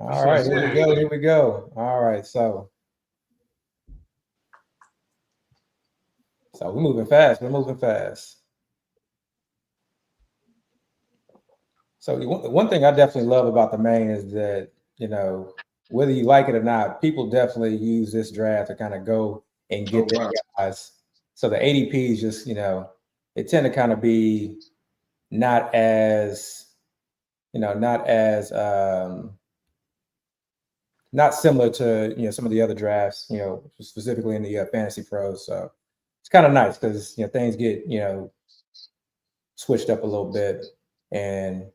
All right, here we go. Here we go. All right, so we're moving fast. We're moving fast. So one thing I definitely love about the main is that, whether you like it or not, people definitely use this draft to kind of go and get their guys. So the ADPs just, they tend to kind of be not as, not similar to, some of the other drafts, specifically in the Fantasy Pros. So it's kind of nice because, things get, switched up a little bit. And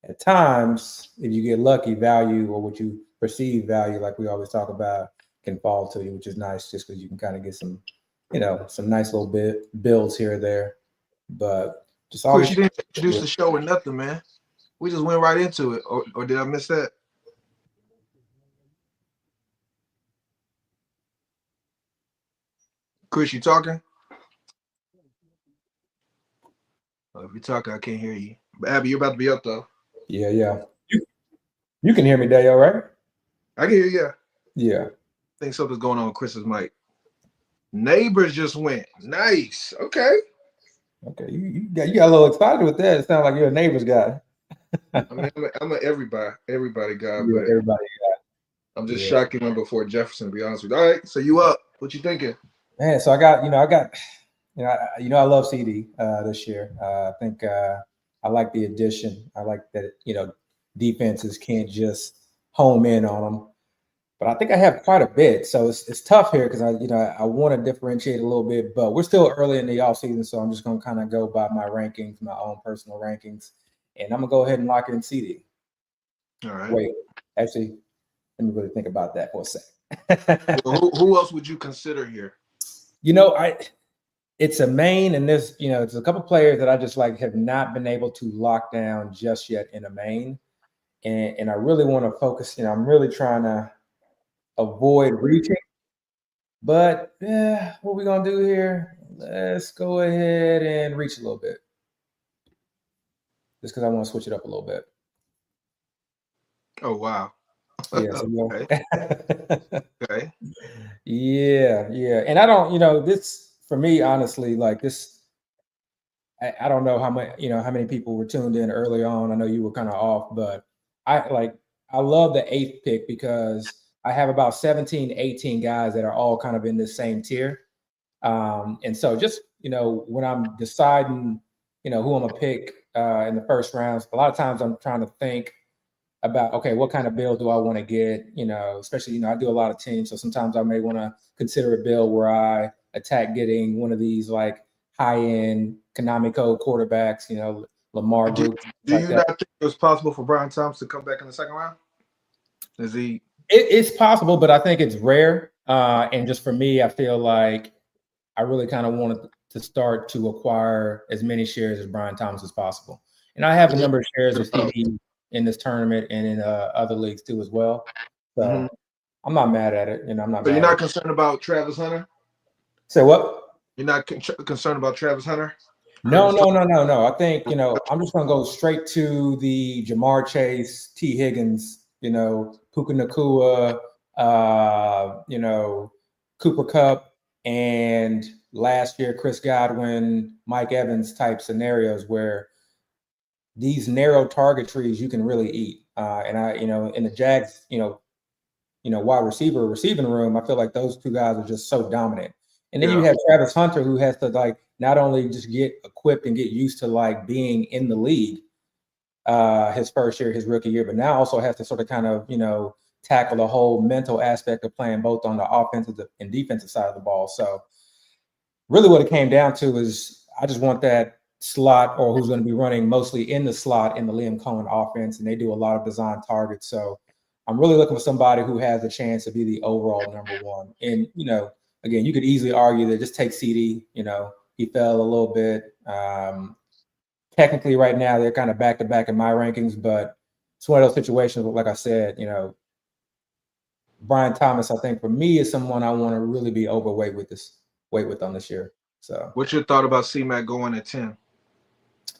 at times, if you get lucky, value or what you perceive value, like we always talk about, can fall to you, which is nice just because you can kind of get some, some nice little builds here or there. But just always. Chris, you didn't introduce the show with nothing, man. We just went right into it. Or did I miss that? Chris, you talking? Oh, if you're talking, I can't hear you. But Abby, you're about to be up though. Yeah. You can hear me, Dale, right? I can hear you. Yeah. I think something's going on with Chris's mic. Neighbors just went. Nice. Okay. Okay. You got a little excited with that. It sounds like you're a neighbors guy. I mean, I'm an everybody guy, but everybody guy. I'm just shocking him before Jefferson, to be honest with you. All right, so you up. What you thinking? Man, so I got, I love CD this year. I think I like the addition. I like that, defenses can't just home in on them. But I think I have quite a bit. So it's tough here because I want to differentiate a little bit, but we're still early in the offseason. So I'm just going to kind of go by my rankings, my own personal rankings. And I'm going to go ahead and lock it in CD. All right. Wait, actually, let me really think about that for a second. Well, who else would you consider here? It's a main, and there's, it's a couple players that I just have not been able to lock down just yet in a main. And I really want to focus, I'm really trying to avoid reaching. But what we going to do here? Let's go ahead and reach a little bit. Just because I want to switch it up a little bit. Oh, wow. Yeah. So Okay. Yeah. And I don't, this for me, honestly, this, I don't know how many people were tuned in early on. I know you were kind of off, but I love the 8th pick because I have about 17, 18 guys that are all kind of in this same tier. And so just, when I'm deciding, who I'm going to pick in the first rounds, a lot of times I'm trying to think about, okay, what kind of build do I want to get? Especially, I do a lot of teams. So sometimes I may want to consider a build where I attack getting one of these high-end Konami quarterbacks, Lamar group. Do you not think it was possible for Brian Thompson to come back in the second round? Is he? It's possible, but I think it's rare. And just for me, I feel like I really kind of wanted to start to acquire as many shares as Brian Thomas as possible. And I have a number of shares of CD in this tournament and in other leagues too as well. So I'm not mad at it. I'm not. But you're not concerned about Travis Hunter? Say what? You're not concerned about Travis Hunter? No. I think, I'm just going to go straight to the Jamar Chase, T. Higgins, Puka Nacua, Cooper Kupp, and last year, Chris Godwin, Mike Evans type scenarios where these narrow target trees you can really eat. And I, in the Jags, wide receiving room, I feel like those two guys are just so dominant. And then you have Travis Hunter, who has to not only just get equipped and get used to being in the league his first year, his rookie year, but now also has to sort of kind of, tackle the whole mental aspect of playing both on the offensive and defensive side of the ball. So really what it came down to is I just want that slot, or who's going to be running mostly in the slot in the Liam Cohen offense. And they do a lot of design targets. So I'm really looking for somebody who has a chance to be the overall number one. And, again, you could easily argue that just take CD, he fell a little bit. Technically right now they're kind of back to back in my rankings, but it's one of those situations where, like I said, Brian Thomas, I think for me, is someone I want to really be overweight with on this year. So what's your thought about C-Mac going at 10?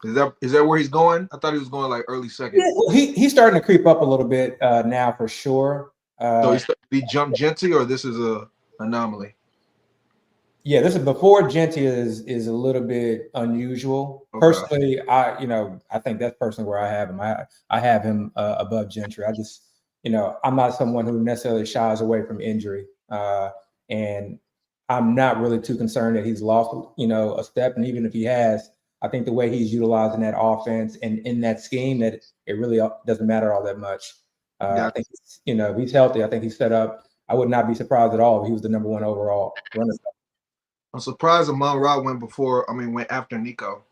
Is that where he's going? I thought he was going like early second. Yeah, well, he's starting to creep up a little bit now for sure. So he jumped Genty, or this is a anomaly? Yeah, this is before Genty is a little bit unusual. Okay. Personally, I think that's personally where I have him. I have him above Gentry. I just, I'm not someone who necessarily shies away from injury, and I'm not really too concerned that he's lost, a step. And even if he has, I think the way he's utilizing that offense and in that scheme, that it really doesn't matter all that much. I think, if he's healthy, I think he's set up. I would not be surprised at all if he was the number one overall runner. I'm surprised Amon-Ra went after Nico.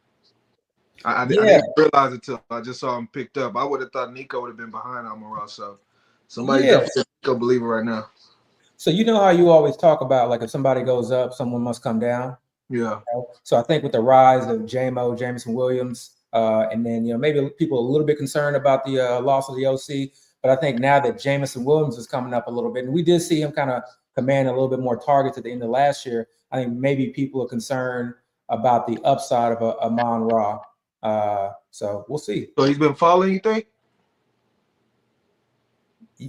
I didn't realize it till I just saw him picked up. I would have thought Nico would have been behind Amon-Ra. So somebody's definitely a Nico believer right now. So you know how you always talk about, like, if somebody goes up, someone must come down. Yeah. So I think with the rise of Jameson Williams, and then maybe people are a little bit concerned about the loss of the OC, but I think now that Jameson Williams is coming up a little bit, and we did see him kind of command a little bit more targets at the end of last year, I think maybe people are concerned about the upside of Amon-Ra. So we'll see. So he's been falling, you think?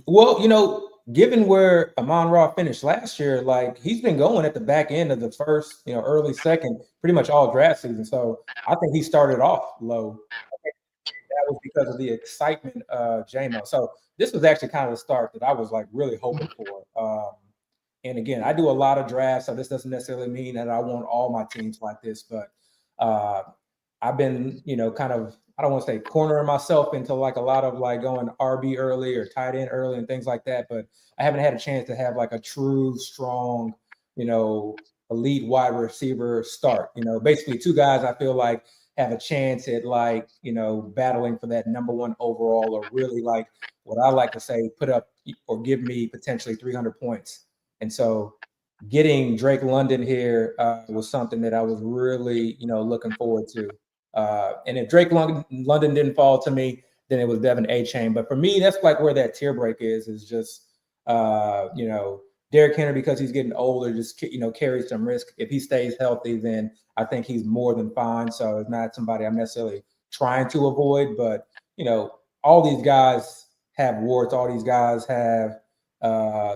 Well, given where Amon-Ra finished last year, like, he's been going at the back end of the first, early second, pretty much all draft season. So I think he started off low. That was because of the excitement of JMO. So this was actually kind of the start that I was like really hoping for. And again, I do a lot of drafts, so this doesn't necessarily mean that I want all my teams like this, but I've been, kind of, I don't want to say cornering myself into like a lot of like going RB early or tight end early and things like that, but I haven't had a chance to have like a true strong, elite wide receiver start. Basically two guys I feel like have a chance at like, battling for that number one overall, or really like what I like to say, put up or give me potentially 300 points. And so getting Drake London here was something that I was really, looking forward to. And if Drake London didn't fall to me, then it was Devin A-Chain. But for me, that's like where that tier break is just, Derrick Henry, because he's getting older, just, carries some risk. If he stays healthy, then I think he's more than fine. So it's not somebody I'm necessarily trying to avoid. But, all these guys have warts. All these guys have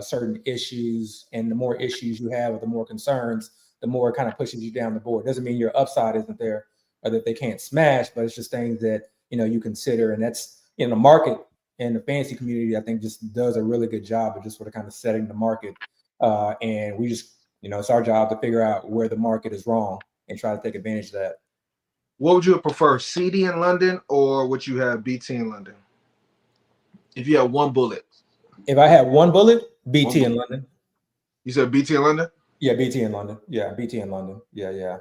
certain issues. And the more issues you have, or the more concerns, the more it kind of pushes you down the board. Doesn't mean your upside isn't there or that they can't smash, but it's just things that, you consider. And that's in the market. And the fantasy community, I think, just does a really good job of just sort of kind of setting the market. And we just, it's our job to figure out where the market is wrong and try to take advantage of that. What would you prefer, CD in London, or would you have BT in London? If you had one bullet. If I had one bullet, BT in London. You said BT in London? Yeah, BT in London. Yeah, BT in London. Yeah.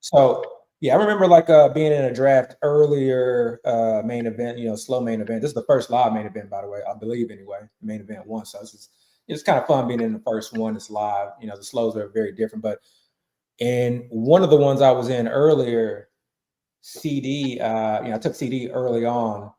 So, yeah, I remember like being in a draft earlier, main event, slow main event. This is the first live main event, by the way, I believe anyway, main event one. So it's kind of fun being in the first one. It's live. The slows are very different. But in one of the ones I was in earlier, CD, I took CD early on,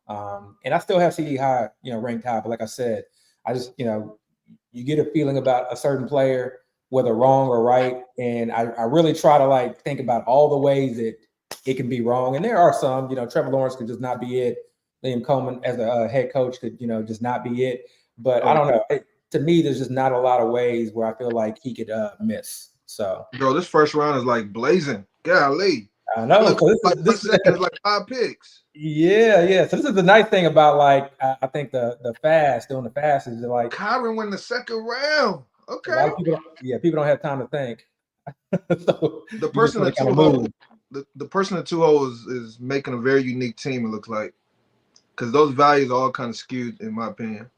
and I still have CD high, ranked high. But like I said, I just, you get a feeling about a certain player, whether wrong or right. And I really try to like think about all the ways that it can be wrong. And there are some, Trevor Lawrence could just not be it. Liam Coleman as a head coach could, just not be it. But I don't know. To me, there's just not a lot of ways where I feel like he could miss. So, bro, this first round is like blazing. Golly. I know. So this second is like 5 picks. Yeah. So this is the nice thing about like I think the fast doing the fast is like Kyron won the second round. Okay. A lot of people don't have time to think. So the person at 2 holes, the person at 2 holes is making a very unique team. It looks like, because those values are all kind of skewed, in my opinion.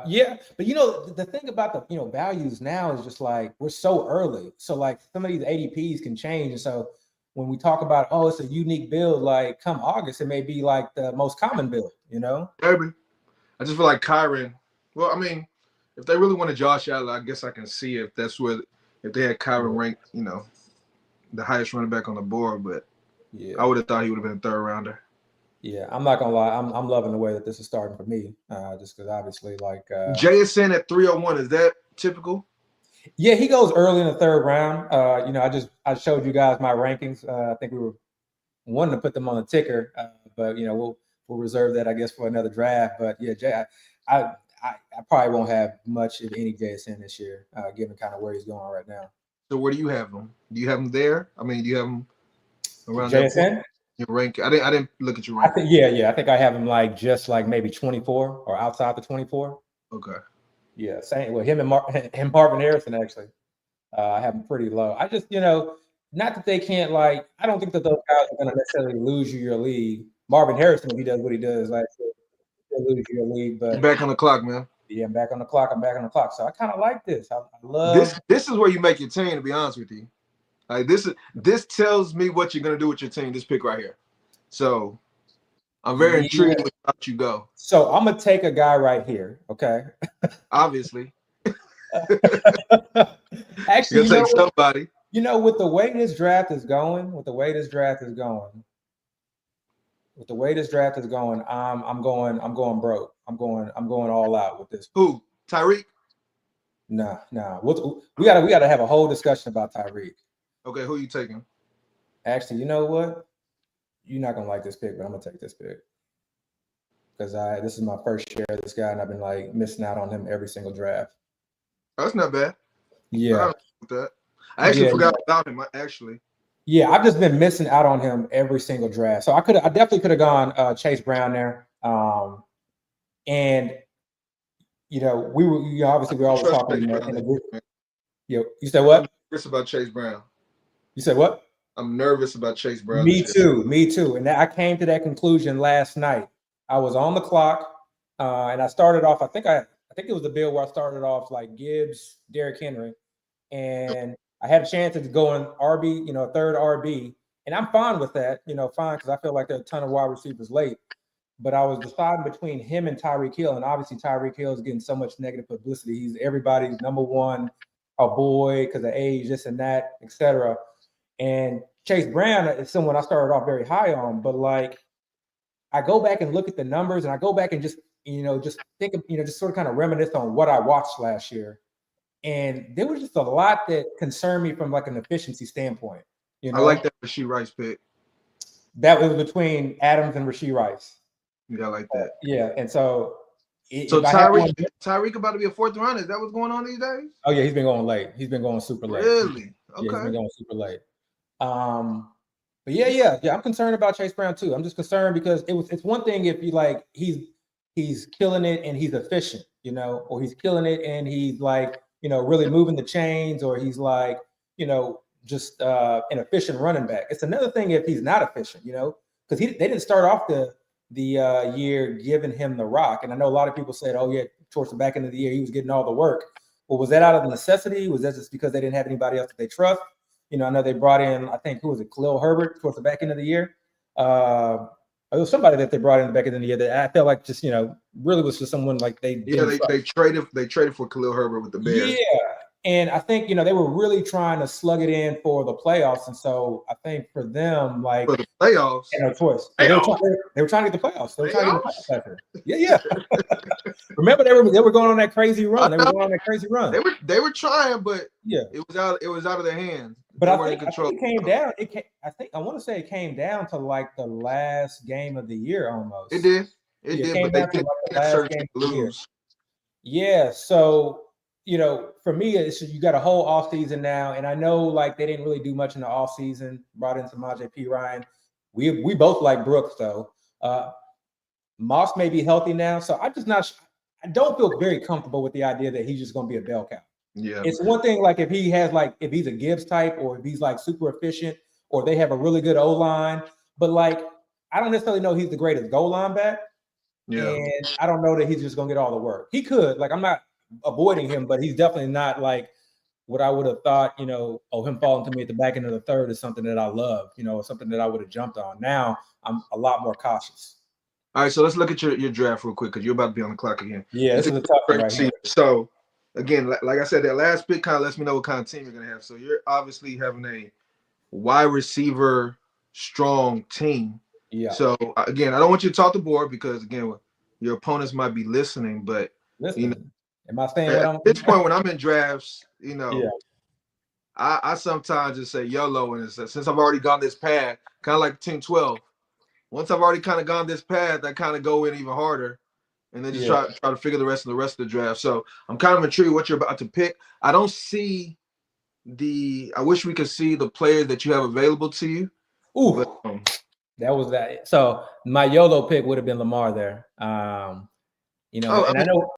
Yeah, but the thing about the values now is just like we're so early, so like some of these ADPs can change, and so when we talk about it's a unique build, like come August it may be like the most common build, Maybe. I just feel like Kyron. Well, I mean, if they really want to Josh Allen, I guess I can see if they had Kyron ranked, the highest running back on the board, but yeah, I would have thought he would have been a third rounder. Yeah, I'm not gonna lie. I'm loving the way that this is starting for me. Just because obviously, like JSN at 301, is that typical? Yeah, he goes early in the third round. I showed you guys my rankings. I think we were wanting to put them on the ticker, but we'll reserve that, I guess, for another draft. But yeah, Jay, I probably won't have much of any JSN this year, given kind of where he's going right now. So where do you have him? Do you have him there? I mean, do you have him around JSN? that point? Your rank? I didn't look at your rank. I think I think I have him like just like maybe 24 or outside the 24. Okay. Yeah, same with him and Marvin Harrison actually. I have them pretty low. I just, not that they can't I don't think that those guys are going to necessarily lose you your league. Marvin Harrison, if he does what he does, he'll lose you your league. But you're back on the clock, man. Yeah, I'm back on the clock. So I kind of like this. I love this is where you make your team. To be honest with you, this tells me what you're going to do with your team. This pick right here. So I'm very intrigued with how you go. So I'm gonna take a guy right here. Okay. Obviously. Actually, take somebody. With the way this draft is going, I'm going broke. I'm going all out with this. Who? Tyreek? Nah. We gotta have a whole discussion about Tyreek. Okay, who are you taking? Actually, you know what? You're not gonna like this pick, but I'm gonna take this pick because this is my first share of this guy, and I've been missing out on him every single draft. That's not bad. Yeah, I actually forgot about him. Yeah, I've just been missing out on him every single draft. So I definitely could have gone Chase Brown there. And we were obviously we're always talking in the group. You said what? I'm nervous about Chase Brown. You said what? I'm nervous about Chase Brown. Me too. And I came to that conclusion last night. I was on the clock, and I started off. I think it was the bill where I started off like Gibbs, Derrick Henry, and I had a chance to go in RB, third RB, and I'm fine with that, fine because I feel like there are a ton of wide receivers late. But I was deciding between him and Tyreek Hill, and obviously Tyreek Hill is getting so much negative publicity. He's everybody's number one, a boy because of age, this and that, etc. And Chase Brown is someone I started off very high on, but I go back and look at the numbers, and I go back and just think of, just sort of kind of reminisce on what I watched last year. And there was just a lot that concerned me from an efficiency standpoint. I like that Rashee Rice pick. That was between Adams and Rashee Rice. Yeah, I like that. Yeah, and so Tyreek about to be a fourth round. Is that what's going on these days? Oh yeah, he's been going late. He's been going super late. Really? Okay. Yeah, he's been going super late. But yeah, I'm concerned about Chase Brown too. I'm just concerned because it's one thing if he's killing it and he's efficient, or he's killing it and he's really moving the chains, or he's just an efficient running back. It's another thing if he's not efficient, because they didn't start off the year giving him the rock. And I know a lot of people said, oh yeah, towards the back end of the year he was getting all the work. Well, was that out of necessity? Was that just because they didn't have anybody else that they trust? I know they brought in, I think, who was it, Khalil Herbert towards the back end of the year. It was somebody that they brought in the back end of the year that I felt like just, really was just someone they traded for Khalil Herbert with the Bears. Yeah. And I think, they were really trying to slug it in for the playoffs. And so I think for them, for the playoffs, no choice. They were trying to get the playoffs. They were trying to get the playoffs. Yeah. Remember, they were going on that crazy run. They were trying, but yeah, it was out of their hands. But I think it came down. I want to say it came down to the last game of the year almost. It did. But they did last game to lose. Yeah. So, for me, you got a whole off season now, and I know they didn't really do much in the off season. Brought in Samaje Perine. We both like Brooks though. Moss may be healthy now, so I don't feel very comfortable with the idea that he's just going to be a bell cow. Yeah, it's one thing if he has if he's a Gibbs type, or if he's super efficient, or they have a really good O line, but I don't necessarily know he's the greatest goal line back. Yeah, and I don't know that he's just going to get all the work. He could I'm not avoiding him, but he's definitely not what I would have thought, him falling to me at the back end of the third is something that I love, or something that I would have jumped on. Now I'm a lot more cautious. All right, so let's look at your draft real quick because you're about to be on the clock again. Yeah, this is a tough one right here. So again, like I said, that last pick kind of lets me know what kind of team you're gonna have. So you're obviously having a wide receiver strong team. Yeah. So again, I don't want you to talk the board because again, your opponents might be listening, but am I saying at this point when I'm in drafts, yeah. I sometimes just say YOLO, and since I've already gone this path, kind of like Team 12. Once I've already kind of gone this path, I kind of go in even harder, and then just try to figure the rest of the draft. So I'm kind of intrigued what you're about to pick. I don't see I wish we could see the players that you have available to you. Ooh, but, that was that. So my YOLO pick would have been Lamar there. You know, and I know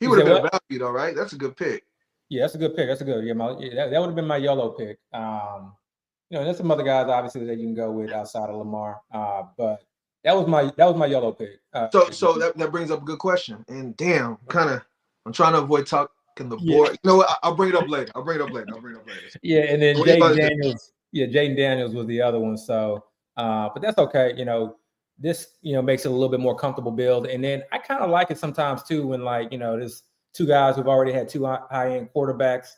he would have been a value though, right? That's a good pick. Yeah, that's a good pick. That's a good. Yeah, that would have been my YOLO pick. You know, there's some other guys obviously that you can go with outside of Lamar. But that was my YOLO pick. So that brings up a good question. And damn, I'm trying to avoid talking the board. You know what? I'll bring it up later. Yeah, and then Jaden Daniels. Yeah, Jaden Daniels was the other one. So, but that's okay. You know, this makes it a little bit more comfortable build. And then I kind of like it sometimes too when there's two guys who've already had two high-end quarterbacks.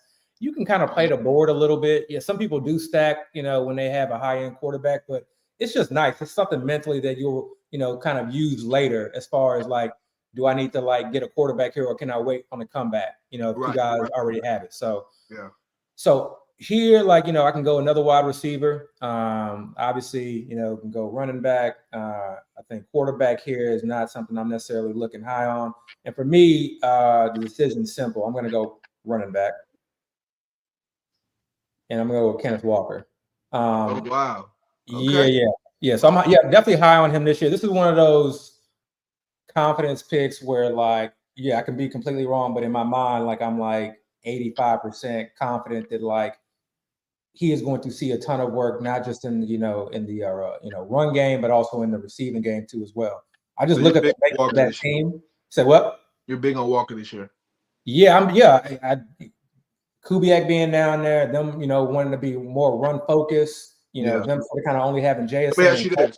You can kind of play the board a little bit. Yeah, some people do stack, when they have a high-end quarterback, but it's just nice. It's something mentally that you'll, kind of use later as far as do I need to get a quarterback here or can I wait on the comeback? Two guys already have it. So, yeah. So here, I can go another wide receiver. Obviously, can go running back. I think quarterback here is not something I'm necessarily looking high on. And for me, the decision's simple. I'm going to go running back. And I'm going to go with Kenneth Walker. Oh, wow. Okay. Yeah. So I'm definitely high on him this year. This is one of those confidence picks where I can be completely wrong, but in my mind, I'm 85% confident that he is going to see a ton of work, not just in the run game, but also in the receiving game too as well. I just look at the makeup of that team. Say what? You're big on Walker this year. Yeah, Kubiak being down there, them wanting to be more run focused. Them kind of only having JSN.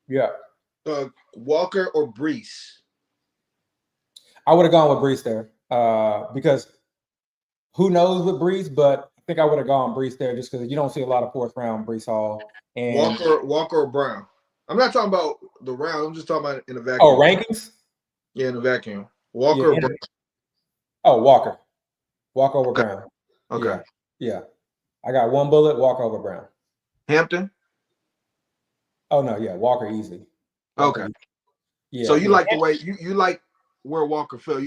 Yeah. Walker or Brees? I would have gone with Brees there because who knows with Brees, but I think I would have gone Brees there just because you don't see a lot of fourth round Brees Hall. And Walker or Brown? I'm not talking about the round. I'm just talking about in the vacuum. Oh, rankings? Yeah, in the vacuum. Walker or Brown? Oh, Walker. Walker over Brown. Okay. Yeah. I got one bullet, Walker over Brown. Hampton? Oh, no, yeah. Walker easy. Walker easy. Yeah. So you like the way you like where Walker fell.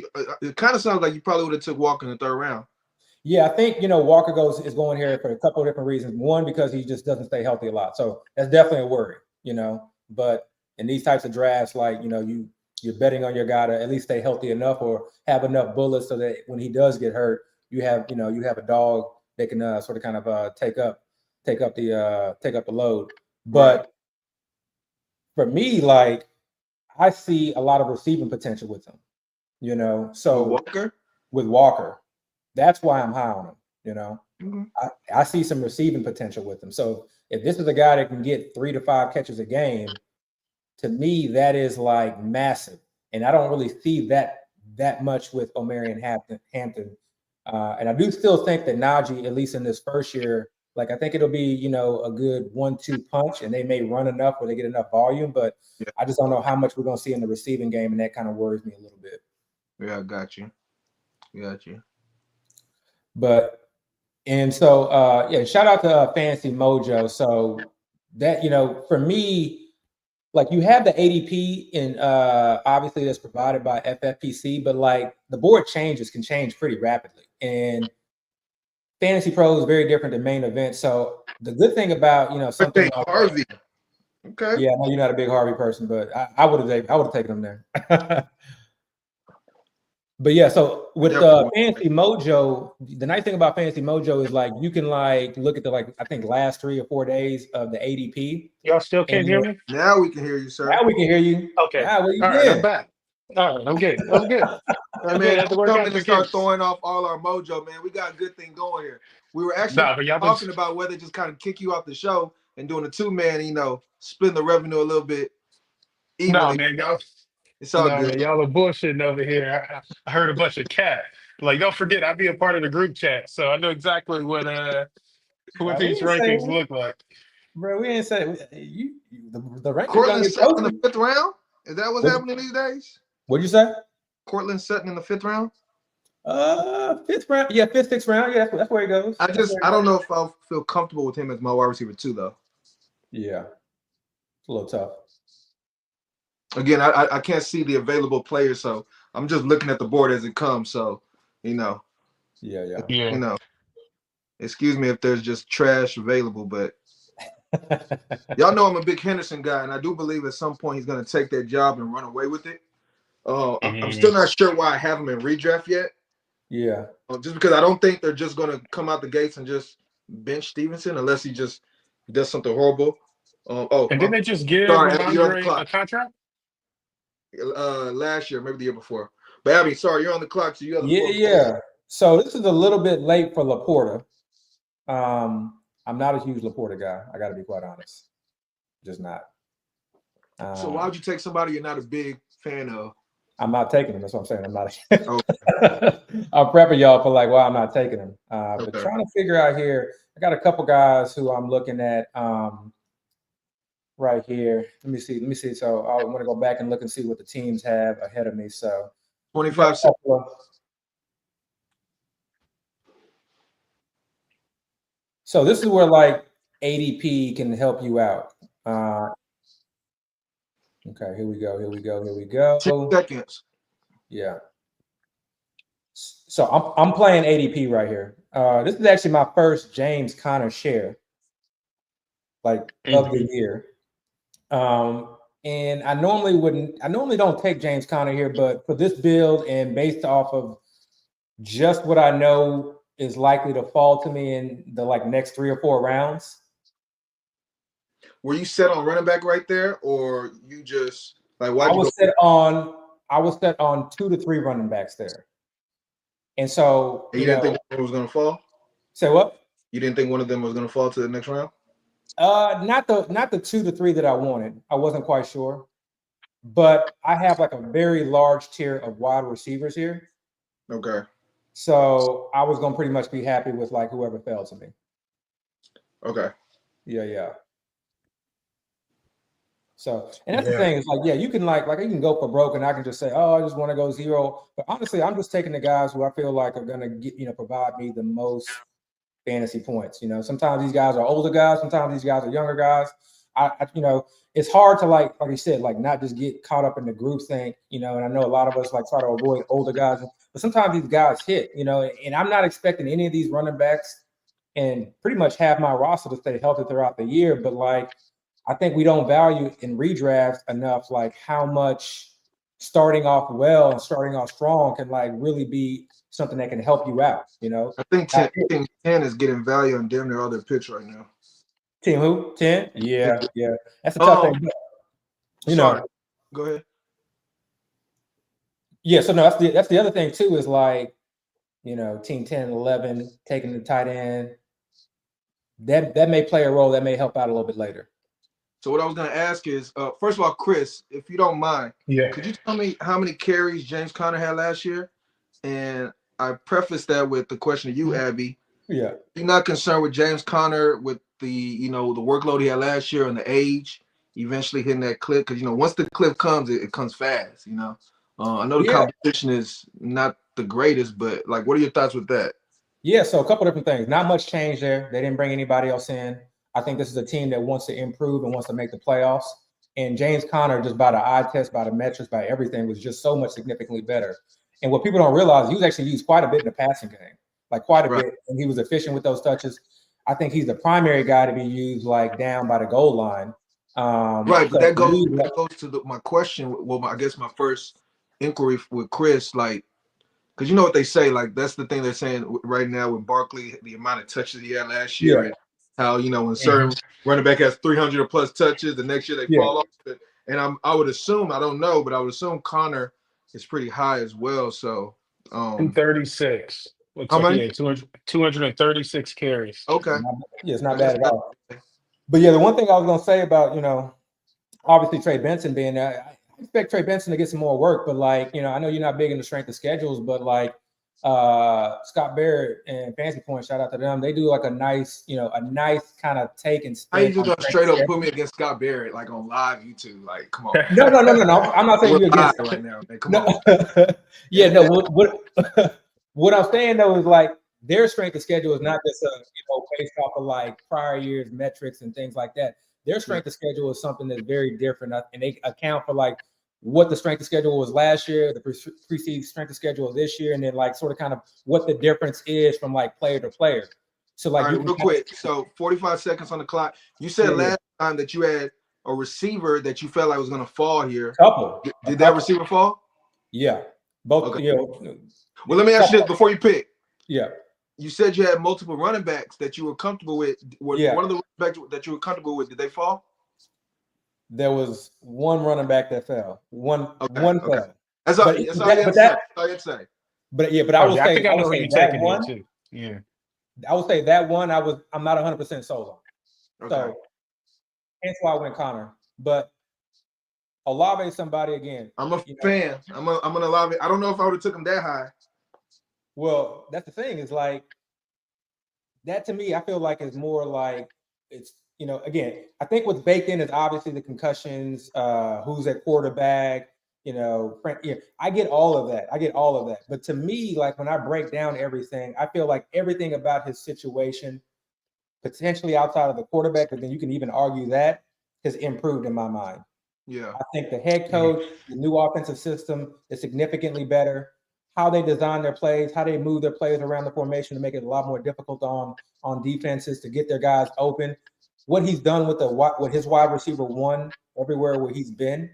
It kind of sounds like you probably would have took Walker in the third round. Yeah, I think Walker is going here for a couple of different reasons. One, because he just doesn't stay healthy a lot, so that's definitely a worry. But in these types of drafts, you're betting on your guy to at least stay healthy enough or have enough bullets so that when he does get hurt, you have a dog that can sort of kind of take up the load. But for me, I see a lot of receiving potential with him. So with Walker. That's why I'm high on him. I see some receiving potential with him. So if this is a guy that can get 3 to 5 catches a game, to me that is massive. And I don't really see that much with Omarion Hampton. And I do still think that Najee, at least in this first year, I think it'll be a good 1-2 punch, and they may run enough where they get enough volume. But I just don't know how much we're going to see in the receiving game, and that kind of worries me a little bit. Yeah, I got you. But shout out to Fantasy Mojo. So that for me, you have the ADP and obviously that's provided by FFPC, but the board can change pretty rapidly, and Fantasy Pro is very different than main event. So the good thing about something like Harvey. Okay. Yeah, I know you're not a big Harvey person, but I would have taken him there. But yeah, so with Fantasy Mojo, the nice thing about Fantasy Mojo is you can look at the I think last 3 or 4 days of the ADP. Y'all still can't hear me? Now we can hear you, sir. Now we can hear you. Okay. All right, I'm back. All right, I'm good. Man, something to start throwing off all our mojo, man. We got a good thing going here. We were actually talking about whether just kind of kick you off the show and doing a 2-man, splitting the revenue a little bit evenly. No, man, y'all. It's all good. Man, y'all are bullshitting over here. I heard a bunch of cat. Don't forget, I be a part of the group chat, so I know exactly what these rankings look like. Bro, we ain't say the rankings. Cortland Sutton in the 5th round? Is that what's happening these days? What'd you say? Cortland Sutton in the 5th round? Fifth round. Yeah, fifth, sixth round. Yeah, that's where he goes. I don't know if I'll feel comfortable with him as my wide receiver too, though. Yeah, it's a little tough. Again, I can't see the available players, so I'm just looking at the board as it comes. So, Yeah. Excuse me if there's just trash available, but y'all know I'm a big Henderson guy, and I do believe at some point he's going to take that job and run away with it. I'm still not sure why I have him in redraft yet. Yeah. Just because I don't think they're just going to come out the gates and just bench Stevenson unless he just does something horrible. And didn't they just give Ramondre a contract? Last year, maybe the year before. But Abby, sorry, you're on the clock, so you have the floor. Yeah. So this is a little bit late for Laporta. I'm not a huge Laporta guy. I got to be quite honest. Just not. So why would you take somebody you're not a big fan of? I'm not taking him. That's what I'm saying. I'm not. I'm prepping y'all for like why I'm not taking him. But trying to figure out here, I got a couple guys who I'm looking at right here. Let me see. So I want to go back and look and see what the teams have ahead of me. So 25 seconds. So this is where like ADP can help you out. Okay, here we go. 10 seconds. Yeah. So I'm playing ADP right here. This is actually my first James Conner share, like of the year. And I normally don't take James Conner here, but for this build and based off of just what I know is likely to fall to me in the like next 3 or 4 rounds. Were you set on running back right there, or you just like why? I was set on 2 to 3 running backs there, and so you didn't think one was going to fall. Say what? You didn't think one of them was going to fall to the next round? Not the 2 to 3 that I wanted. I wasn't quite sure, but I have like a very large tier of wide receivers here. Okay. So I was going to pretty much be happy with like whoever fell to me. Okay. Yeah. So, and that's the thing. It's like, you can like you can go for broke, and I can just say, oh, I just want to go 0. But honestly, I'm just taking the guys who I feel like are going to get, provide me the most fantasy points. Sometimes these guys are older guys. Sometimes these guys are younger guys. I it's hard to like you said, like not just get caught up in the group thing, and I know a lot of us like try to avoid older guys, but sometimes these guys hit, and I'm not expecting any of these running backs and pretty much have my roster to stay healthy throughout the year. But like, I think we don't value in redraft enough, like how much starting off well and starting off strong can like really be something that can help you out. I think 10 is getting value on damn near all their picks right now. Team who? 10? Yeah. That's a tough thing. Sorry. Go ahead. Yeah, so no, that's the other thing too, is like, team 10 and 11 taking the tight end. That may play a role, that may help out a little bit later. So what I was going to ask is, first of all, Chris, if you don't mind, could you tell me how many carries James Conner had last year? And I preface that with the question to you, Abby. Yeah. You're not concerned with James Conner with the, the workload he had last year and the age, eventually hitting that cliff? Because, once the cliff comes, it comes fast, I know the competition is not the greatest, but, like, what are your thoughts with that? Yeah, so a couple different things. Not much change there. They didn't bring anybody else in. I think this is a team that wants to improve and wants to make the playoffs. And James Conner, just by the eye test, by the metrics, by everything, was just so much significantly better. And what people don't realize, he was actually used quite a bit in the passing game, like quite a bit. And he was efficient with those touches. I think he's the primary guy to be used like down by the goal line. But that goes to my question. Well, I guess my first inquiry with Chris, like, because you know what they say, like that's the thing they're saying right now with Barkley, the amount of touches he had last year, and how when certain running back has 300 or plus touches, the next year they fall off. And I would assume, I don't know, but I would assume Conner is pretty high as well. So 236. How many? 236 carries. Okay. It's not bad at all. But the one thing I was gonna say about obviously Trey Benson being there, I expect Trey Benson to get some more work, but like I know you're not big into strength of schedules, but like Scott Barrett and Fancy Point, shout out to them. They do like a nice kind of take and spin. I usually just straight up put me against Scott Barrett like on live YouTube. Like, come on. No. I'm not saying you against right now. Man. Come on. Yeah, no. What I'm saying though is like their strength of schedule is not just based off of like prior years metrics and things like that. Their strength of schedule is something that's very different, and they account for like what the strength of schedule was last year, the preceding strength of schedule this year, and then like sort of kind of what the difference is from like player to player. So like, all right, real quick. So 45 seconds on the clock. You said last time that you had a receiver that you felt like was going to fall here. Did that receiver fall? Yeah, both. Okay. Well, let me ask you this before you pick. Yeah. You said you had multiple running backs that you were comfortable with. One of the running backs that you were comfortable with, did they fall? There was one running back that fell. One fell. That's all you had to say. But I will say, I think I know who you're taking here too. Yeah. I would say that one I'm not 100% sold on. Okay. So hence why I went Connor. But Olave is somebody again. I'm a fan. I'm gonna Olave. I don't know if I would have took him that high. Well, that's the thing, is like that to me, I feel like it's more like it's, again, I think what's baked in is obviously the concussions, who's at quarterback, I get all of that. But to me, like when I break down everything, I feel like everything about his situation, potentially outside of the quarterback, but then you can even argue that has improved in my mind. Yeah. I think the head coach, the new offensive system is significantly better. How they design their plays, how they move their plays around the formation to make it a lot more difficult on defenses to get their guys open. What he's done with his wide receiver one everywhere where he's been.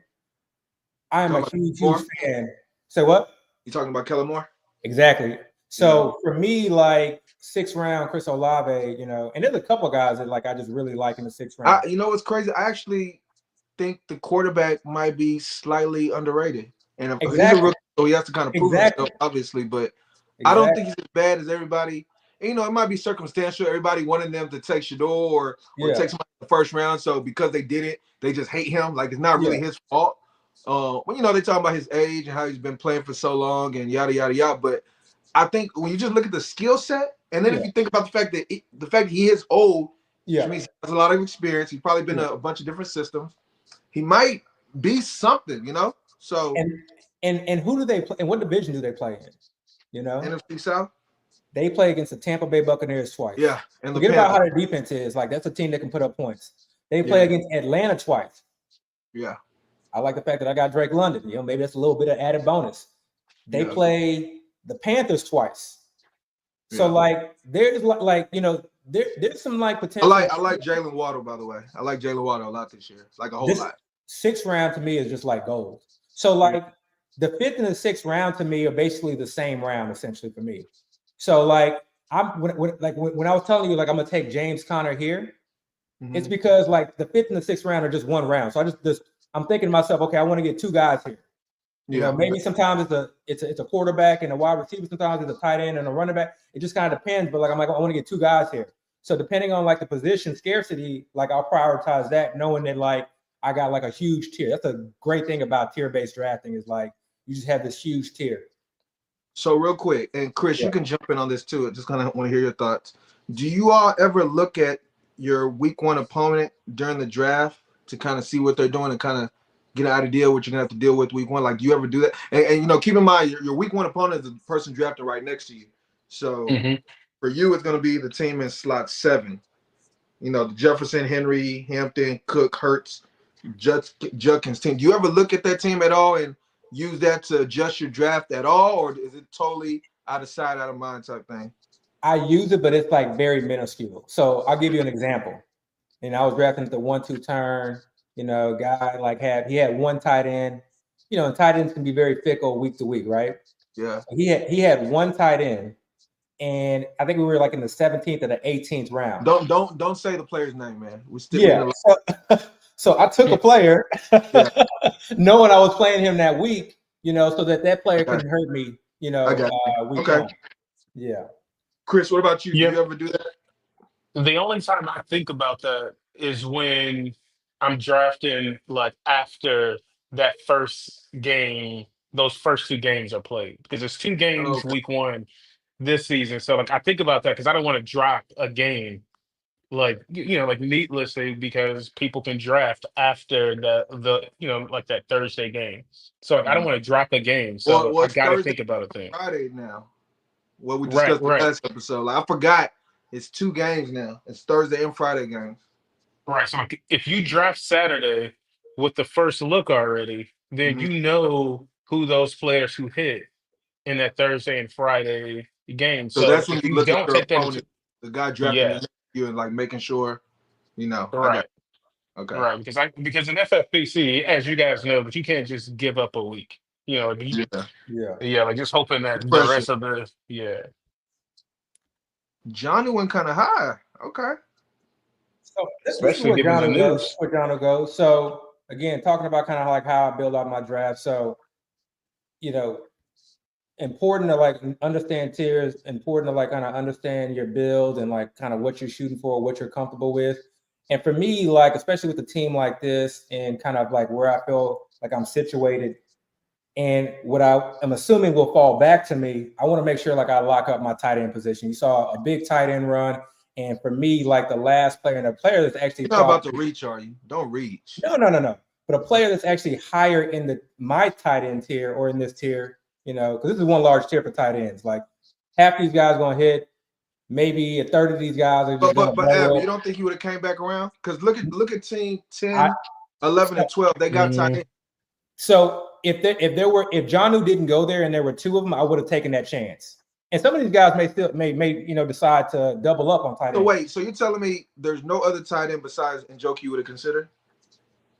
I am a huge fan. Say what? You talking about Kellen Moore? Exactly. So for me, like 6th round, Chris Olave, and there's a couple of guys that like I just really like in the 6th round. You know what's crazy? I actually think the quarterback might be slightly underrated. And he's a rookie, so he has to kind of prove himself, obviously. But I don't think he's as bad as everybody. And, it might be circumstantial. Everybody wanted them to take Shador or take somebody in the 1st round. So because they did it, they just hate him. Like it's not really his fault. When they talk about his age and how he's been playing for so long and yada yada yada. But I think when you just look at the skill set, and then if you think about the fact that he is old, which means he has a lot of experience. He's probably been in a bunch of different systems. He might be something, So and who do they play? And what division do they play in? NFC South. They play against the Tampa Bay Buccaneers twice. Yeah, and forget about how their defense is. Like that's a team that can put up points. They play against Atlanta twice. Yeah, I like the fact that I got Drake London. Maybe that's a little bit of added bonus. They play the Panthers twice. So like there's like there's some like potential. I like Jalen Waddle, by the way. I like Jalen Waddle a lot this year, like a whole lot. 6th round to me is just like gold. So like the 5th and the 6th round to me are basically the same round essentially for me. So like when I was telling you like I'm gonna take James Conner here, it's because like the 5th and the 6th round are just one round. So I'm thinking to myself, okay, I want to get 2 guys here. Maybe sometimes it's a quarterback and a wide receiver. Sometimes it's a tight end and a running back. It just kind of depends. But like I'm like, I want to get 2 guys here. So depending on like the position scarcity, like I'll prioritize that, knowing that like I got like a huge tier. That's a great thing about tier-based drafting is like you just have this huge tier. So real quick, and Chris, you can jump in on this too. I just kind of want to hear your thoughts. Do you all ever look at your week 1 opponent during the draft to kind of see what they're doing and kind of get an idea what you're gonna have to deal with week 1? Like, do you ever do that? And keep in mind your week 1 opponent is the person drafted right next to you. So for you, it's gonna be the team in slot 7. The Jefferson, Henry, Hampton, Cook, Hurts, Judkins team. Do you ever look at that team at all and use that to adjust your draft at all, or is it totally out of sight, out of mind type thing? I use it, but it's like very minuscule. So I'll give you an example. I was drafting at the 1-2 turn. Guy like he had 1 tight end. And tight ends can be very fickle week to week, right? Yeah. He had 1 tight end, and I think we were like in the 17th or the 18th round. Don't say the player's name, man. We still So I took a player, knowing I was playing him that week, so that player couldn't hurt me, week 1. Yeah. Chris, what about you? Do you ever do that? The only time I think about that is when I'm drafting like after that first game, those first 2 games are played. Because there's 2 games week 1 this season. So like I think about that because I don't want to drop a game like like needlessly because people can draft after the like that Thursday game. So I don't want to drop a game. So I gotta think about it then. Friday now. what we Right, discussed the right, last episode. Like, I forgot it's 2 games now. It's Thursday and Friday games. right. So like, if you draft Saturday with the first look already, then Mhm. you know who those players who hit in that Thursday and Friday game. So So that's when if you you look at don't your take that into opponent, the guy drafting yeah, the you, and like making sure, I got right. okay. Right, because in FFPC, as you guys know, but you can't just give up a week. Yeah. Yeah. Yeah, like just hoping that the Pressure. rest of the yeah. Johnny went kind of high. Okay. So this is Especially where given the John will go. This is news. where John will go. So again, talking about kind of like how I build out my draft. So, you know, important to like understand tiers, important to like kind of understand your build and like kind of what you're shooting for, what you're comfortable with. And for me, like especially with a team like this and kind of like where I feel like I'm situated and what I am assuming will fall back to me, I want to make sure like I lock up my tight end position. You saw a big tight end run. And for me, like the last player and a player that's actually You're not about probably to reach, are you? Don't reach. no. But a player that's actually higher in my tight end tier or in this tier, because this is one large tier for tight ends. Like half these guys gonna hit, maybe a third of these guys are just gonna But Ab, blow you up. don't think he would have came back around? Because look at team I, 10, 11, and 12. They got tight Mm, end. so if Jonnu didn't go there and there were two of them, I would have taken that chance. And some of these guys may decide to double up on tight So end. wait, so you're telling me there's no other tight end besides Njoku you would have considered?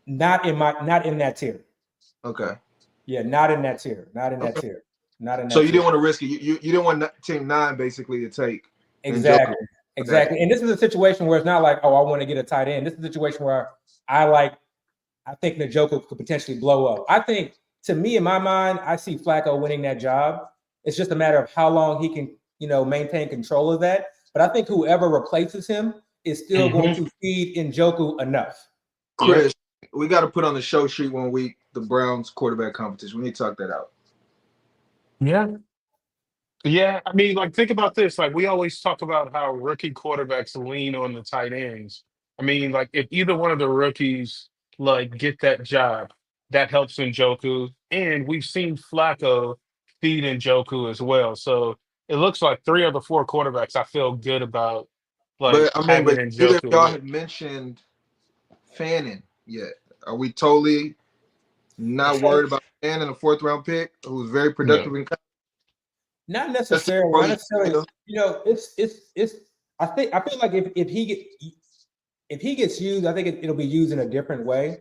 Not in that tier. Okay. Yeah, not in that tier. Not in that Okay. tier. Not in So that you tier. didn't want to risk it. You didn't want team 9 basically to take Njoku. Exactly. Exactly. And this is a situation where it's not like, oh, I want to get a tight end. This is a situation where I think Njoku could potentially blow up. I think, to me, in my mind, I see Flacco winning that job. It's just a matter of how long he can, maintain control of that. But I think whoever replaces him is still going hmm to feed Njoku enough. Chris, we got to put on the show sheet one week the Browns quarterback competition. We need to talk that out. Yeah. Yeah. I mean, like think about this. Like we always talk about how rookie quarterbacks lean on the tight ends. I mean, like if either one of the rookies like get that job, that helps Njoku. And we've seen Flacco feed Njoku as well. So it looks like 3 of the 4 quarterbacks I feel good about like But I mean, having but neither of Njoku y'all with. have mentioned Fannin yet. Are we totally not worried about Fannin, a 4th-round pick who's very No. productive in college? Not That's necessarily. bro, Not necessarily. still. It's. I feel like if he gets used, I think it'll be used in a different way.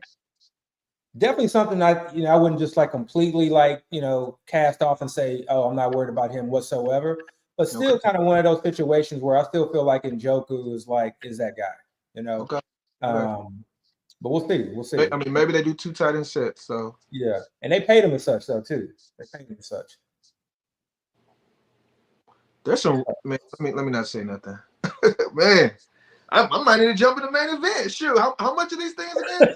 Definitely something I wouldn't just like completely cast off and say, oh, I'm not worried about him whatsoever. But still, Okay. kind of one of those situations where I still feel like Njoku is that guy. Okay. But we'll see. We'll see. I mean, maybe they do 2 tight end sets. So Yeah, and they paid him as such though too. They paid him as such. there's some man. Let me not say nothing. Man, I might need to jump in the main event. Shoot, how much are these things again?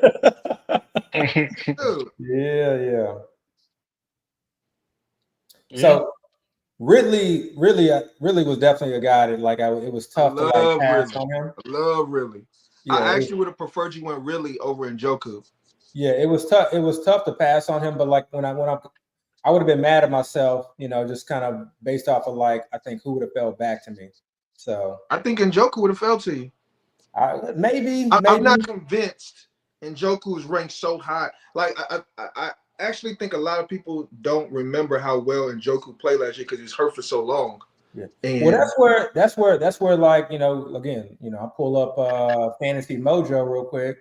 Dude. Yeah. Yeah. So Ridley was definitely a guy that it was I tough to like love pass Ridley. on him. I love Ridley. Yeah, I actually would have preferred you went Ridley over Njoku. yeah, it was tough. It was tough to pass on him, but like I would have been mad at myself, just kind of based off of like I think who would have fell back to me. So I think Njoku would have fell to you. maybe. I'm not convinced Njoku is ranked so high. Like I actually think a lot of people don't remember how well Njoku played last year because he's hurt for so long. Yeah. And Well, that's where like again I pull up Fantasy Mojo real quick,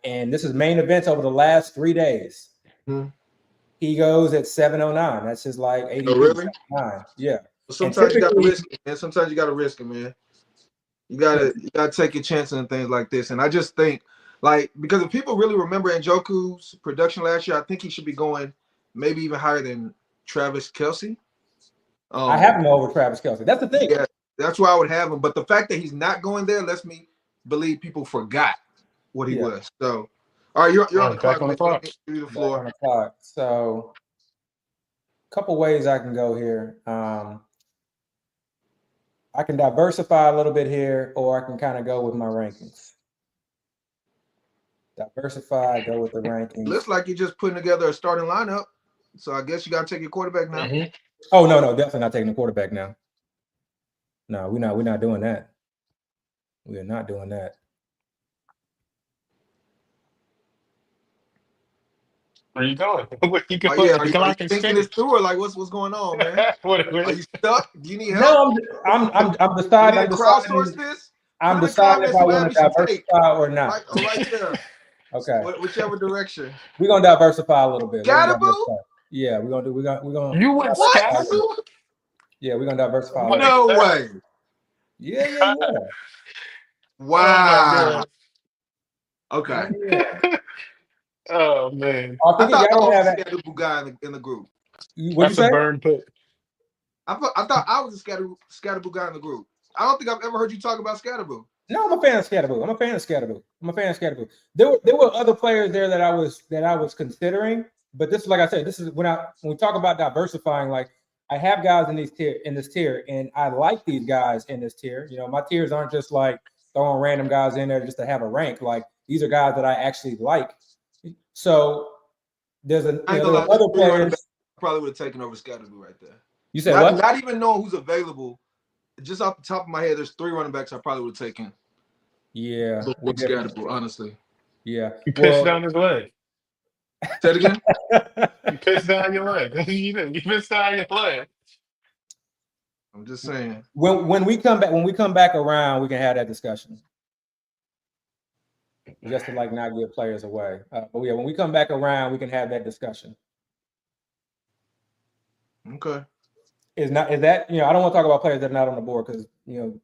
and this is main events over the last 3 days. hmm. He goes at 709. That's his like 80. Oh, really? Yeah. Sometimes you gotta risk it, man. Sometimes you gotta risk it, man. You gotta take your chances and things like this. And I just think, like, because if people really remember Njoku's production last year, I think he should be going maybe even higher than Travis Kelce. I have him over Travis Kelce. That's the thing. Yeah, that's why I would have him. But the fact that he's not going there lets me believe people forgot what he was. So, all right, you're on the clock. Back on the Man. clock. Let me give you the floor. On the clock. So, a couple ways I can go here. I can diversify a little bit here, or I can kind of go with my rankings. Diversify, go with the rankings. Looks like you're just putting together a starting lineup. So I guess you got to take your quarterback now. Mhm. Oh no, definitely not taking the quarterback now. No, we're not doing that. We are not doing that. Where you going? Where you Oh going? yeah, are Come you out and thinking stay. this through, or like what's going on, man? Are you stuck? Do you need help? No, I'm You deciding. need to crowdsource this? Put I'm in the deciding if comments I who want Abby to should take. diversify or not. Right there. Okay, Whichever direction. we're gonna diversify a little bit. We're gonna Scatterboo? diversify. Yeah, we're gonna You went What? diversify. Scatterboo? Yeah, we're gonna diversify a Oh little my bit. No God. way. Yeah. Oh my Wow. God. Okay. Yeah. Oh man. I I think thought y'all I don't was have a that. Scatterboo guy in the group. What'd you That's a say? burn put. I thought I was a Scatterboo guy in the group. I don't think I've ever heard you talk about Scatterboo. No, I'm a fan of Scatterboo. There were other players there that I was considering, but this is like I said, this is when we talk about diversifying. Like I have guys in this tier, and I like these guys in this tier. You know, my tiers aren't just like throwing random guys in there just to have a rank. Like these are guys that I actually like. So there's I ain't there gonna lie, are there's other 3 running players. backs I probably would have taken over Scatterboo right there. You said what? Not even knowing who's available. Just off the top of my head, there's 3 running backs I probably would have taken. Yeah, we Scatterboo, honestly. Yeah. You pissed down his leg. Say it again. You pissed down your leg. You pissed down your leg. I'm just saying. When we come back around, we can have that discussion. Just to like not give players away. But yeah, when we come back around, we can have that discussion. Okay. Is that I don't want to talk about players that are not on the board because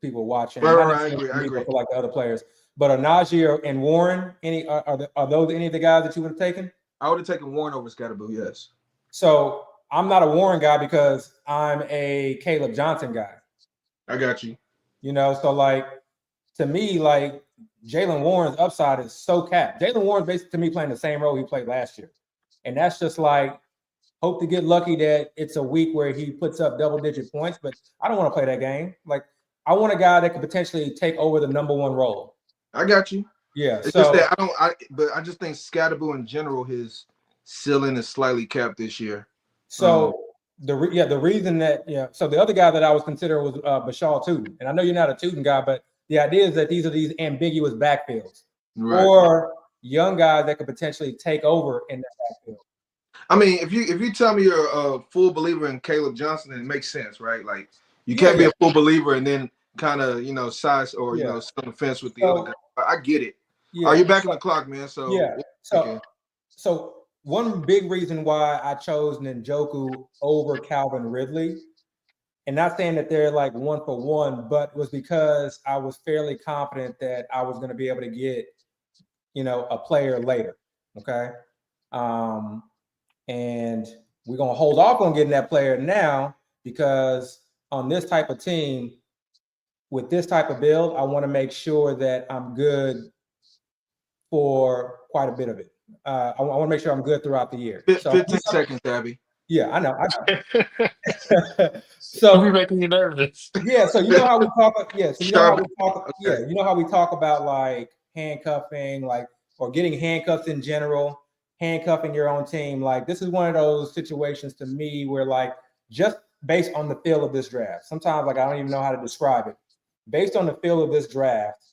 people watching. Right, I agree. For like the other players, but are Najee and Warren are those any of the guys that you would have taken? I would have taken Warren over Scatterboo, yes. So I'm not a Warren guy because I'm a Caleb Johnson guy. I got you. So like to me, like Jalen Warren's upside is so capped. Jalen Warren's basically to me playing the same role he played last year, and that's just like. Hope to get lucky that it's a week where he puts up double-digit points, but I don't want to play that game. Like, I want a guy that could potentially take over the number 1 role. I got you. Yeah. It's just that I just think Scatterboo in general, his ceiling is slightly capped this year. So the reason that so the other guy that I was considering was Bashal Tootin, and I know you're not a Tootin guy, but the idea is that these are these ambiguous backfields or young guys that could potentially take over in that backfield. I mean, if you tell me you're a full believer in Caleb Johnson, then it makes sense, right? Like you can't be a full believer and then kind of size or sit on the fence with the other guy. I get it. Yeah. Are you back in the clock, man? So yeah. So one big reason why I chose Njoku over Calvin Ridley, and not saying that they're like 1 for 1, but was because I was fairly confident that I was going to be able to get a player later. Okay. And we're going to hold off on getting that player now because on this type of team, with this type of build, I want to make sure that I'm good for quite a bit of it. I want to make sure I'm good throughout the year. 15 seconds, Abby. Yeah, I know. So we're making you nervous. Yeah, so you know how we talk. Yeah, so you know how we talk. Yeah, you know how we talk about like handcuffing, like or getting handcuffs in general. Handcuffing your own team, like this is one of those situations to me where like just based on the feel of this draft, sometimes like I don't even know how to describe it. Based on the feel of this draft,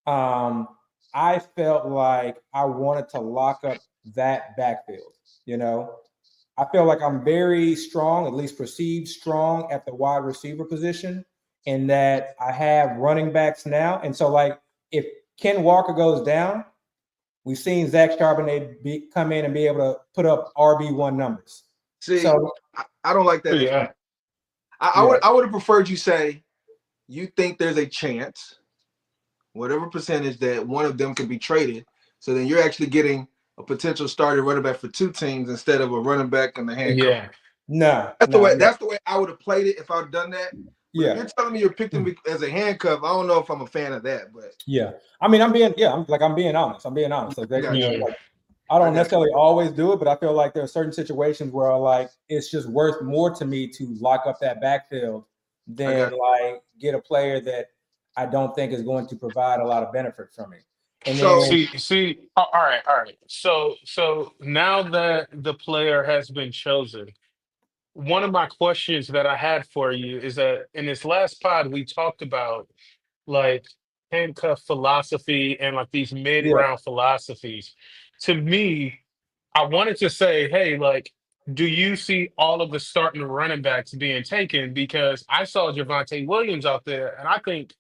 I felt like I wanted to lock up that backfield. I feel like I'm very strong, at least perceived strong at the wide receiver position, in that I have running backs now, and so like if Ken Walker goes down. We've seen Zach Charbonnet come in and be able to put up RB1 numbers. See, so I don't like that. Yeah. I would have preferred you say you think there's a chance, whatever percentage, that one of them can be traded. So then you're actually getting a potential starting running back for 2 teams instead of a running back and the handcuff. Yeah. No. That's the way I would have played it if I would have done that. But if you're telling me you're picking as a handcuff, I don't know if I'm a fan of that. But yeah, I mean, I'm being honest. Like, I don't necessarily always do it, but I feel like there are certain situations where like it's just worth more to me to lock up that backfield than like get a player that I don't think is going to provide a lot of benefit for me. And see. All right. So now that the player has been chosen, one of my questions that I had for you is that in this last pod we talked about like handcuff philosophy and like these Yeah, mid-round philosophies. To me, I wanted to say, hey, like, do you see all of the starting running backs being taken? Because I saw Javante Williams out there, and I think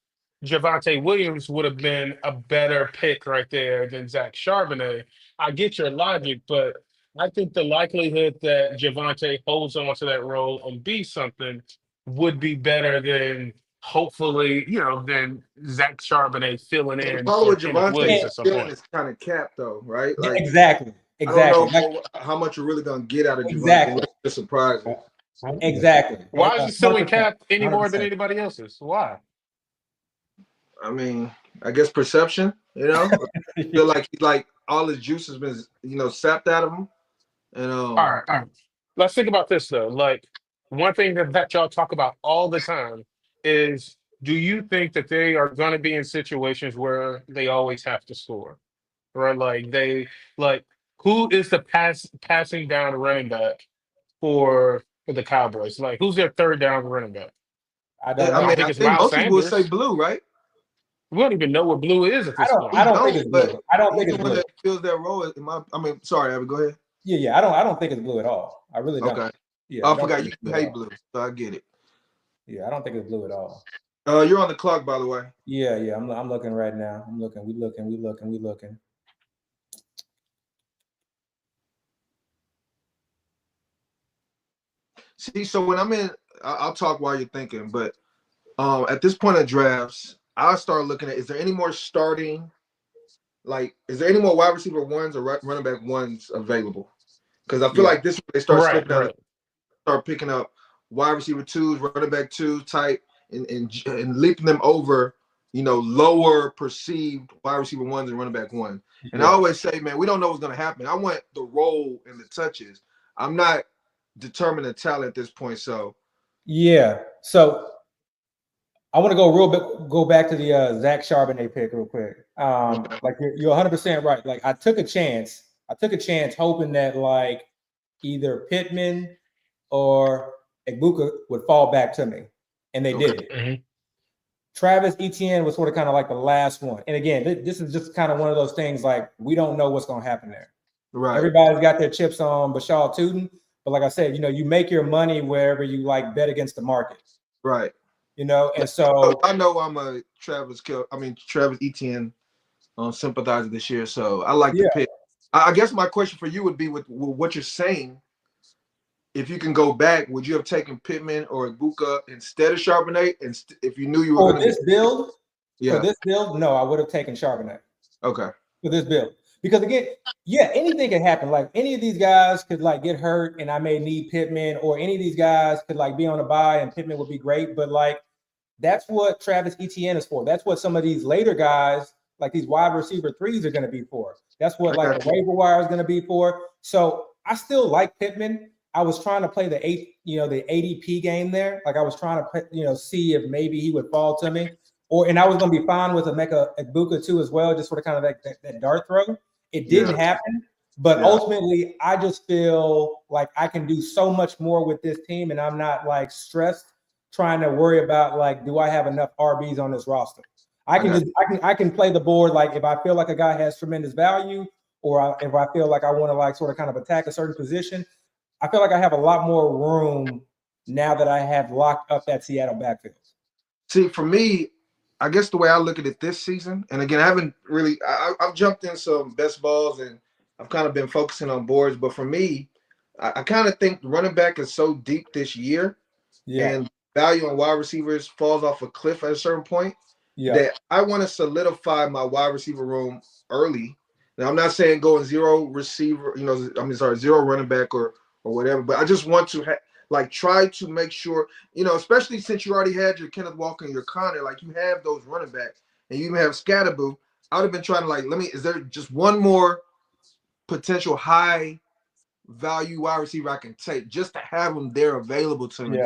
Javante Williams would have been a better pick right there than Zach Charbonnet. I get your logic, but I think the likelihood that Javante holds on to that role and be something would be better than hopefully, than Zach Charbonnet filling The in problem for with Kenneth Javante Williams and at some feeling point. is kind of capped though, right? Like exactly, I don't exactly, know how much you're really gonna get out of Javante exactly, unless it's surprising. exactly. Why is he still in 100%, cap any more than 100%. anybody else's? Why? I mean, I guess perception, feel like he's like all his juice has been, sapped out of him. And All right, all right. Let's think about this though. Like one thing that y'all talk about all the time is do you think that they are going to be in situations where they always have to score? Right? Like like who is the passing down running back for the Cowboys? Like who's their third down running back? I don't I I know. mean, think I it's think Miles most people would say Sanders. Blue, right? We don't even know what blue is at I this don't. point. I We don't think don't, it's but blue. I don't he's think the it's one blue. that fills that role. Sorry, Abby, go ahead. Yeah, yeah. I don't think it's blue at all. I really don't. Okay. Yeah, Oh, I I don't forgot think you it's blue at hate all. Blue, so I get it. Yeah, I don't think it's blue at all. You're on the clock, by the way. Yeah, yeah. I'm looking right now. I'm looking. We looking. We looking. We looking. See, so when I'm in, I'll talk while you're thinking, but at this point of drafts, I'll start looking at is there any more starting, like, is there any more wide receiver ones or running back ones available? Because I feel Yeah. like this they start Right, slipping out, right. start picking up wide receiver twos, running back twos type, and leaping them over, lower perceived wide receiver ones and running back one. And I Yeah. always say, man, we don't know what's going to happen. I want the role and the touches. I'm not determining the talent at this point. So Yeah. So I want to go back to the Zach Charbonnet pick real quick. Like you're 100% right. Like I took a chance. Hoping that like either Pittman or Egbuka would fall back to me, and they did. Mhm. Travis Etienne was sort of kind of like the last one. And again, this is just kind of one of those things like we don't know what's going to happen there. right, Everybody's got their chips on Bashal Tootin, but like I said, you make your money wherever you like bet against the market. right. And so I know I'm a Travis Etienne sympathizer this year, so I like the yeah, pick. I guess my question for you would be with what you're saying. If you can go back, would you have taken Pittman or Ibuka instead of Charbonnet? And if you knew you were for going to this build, yeah, no, I would have taken Charbonnet okay, for this build. Because again, yeah, anything can happen. Like any of these guys could like get hurt and I may need Pittman, or any of these guys could like be on a bye and Pittman would be great. But like that's what Travis Etienne is for. That's what some of these later guys, like these wide receiver threes, are going to be for. That's what like the waiver wire is going to be for. So I still like Pittman. I was trying to play the ADP game there. Like I was trying to, see if maybe he would fall to me, and I was going to be fine with Emeka Egbuka too as well, just sort of kind of that dart throw. It didn't happen, but ultimately, I just feel like I can do so much more with this team, and I'm not like stressed trying to worry about like, do I have enough RBs on this roster? I can play the board like if I feel like a guy has tremendous value, or if I feel like I want to like sort of kind of attack a certain position. I feel like I have a lot more room now that I have locked up that Seattle backfield. See, for me, I guess the way I look at it this season, and again, I haven't really, I've jumped in some best balls and I've kind of been focusing on boards, but for me, I kind of think running back is so deep this year, and value on wide receivers falls off a cliff at a certain point that I want to solidify my wide receiver room early. Now, I'm not saying going zero receiver, zero running back or whatever, but I just want to try to make sure, especially since you already had your Kenneth Walker and your Connor, like you have those running backs and you even have Scatterboo. I would have been trying to is there just one more potential high value wide receiver I can take just to have them there available to me?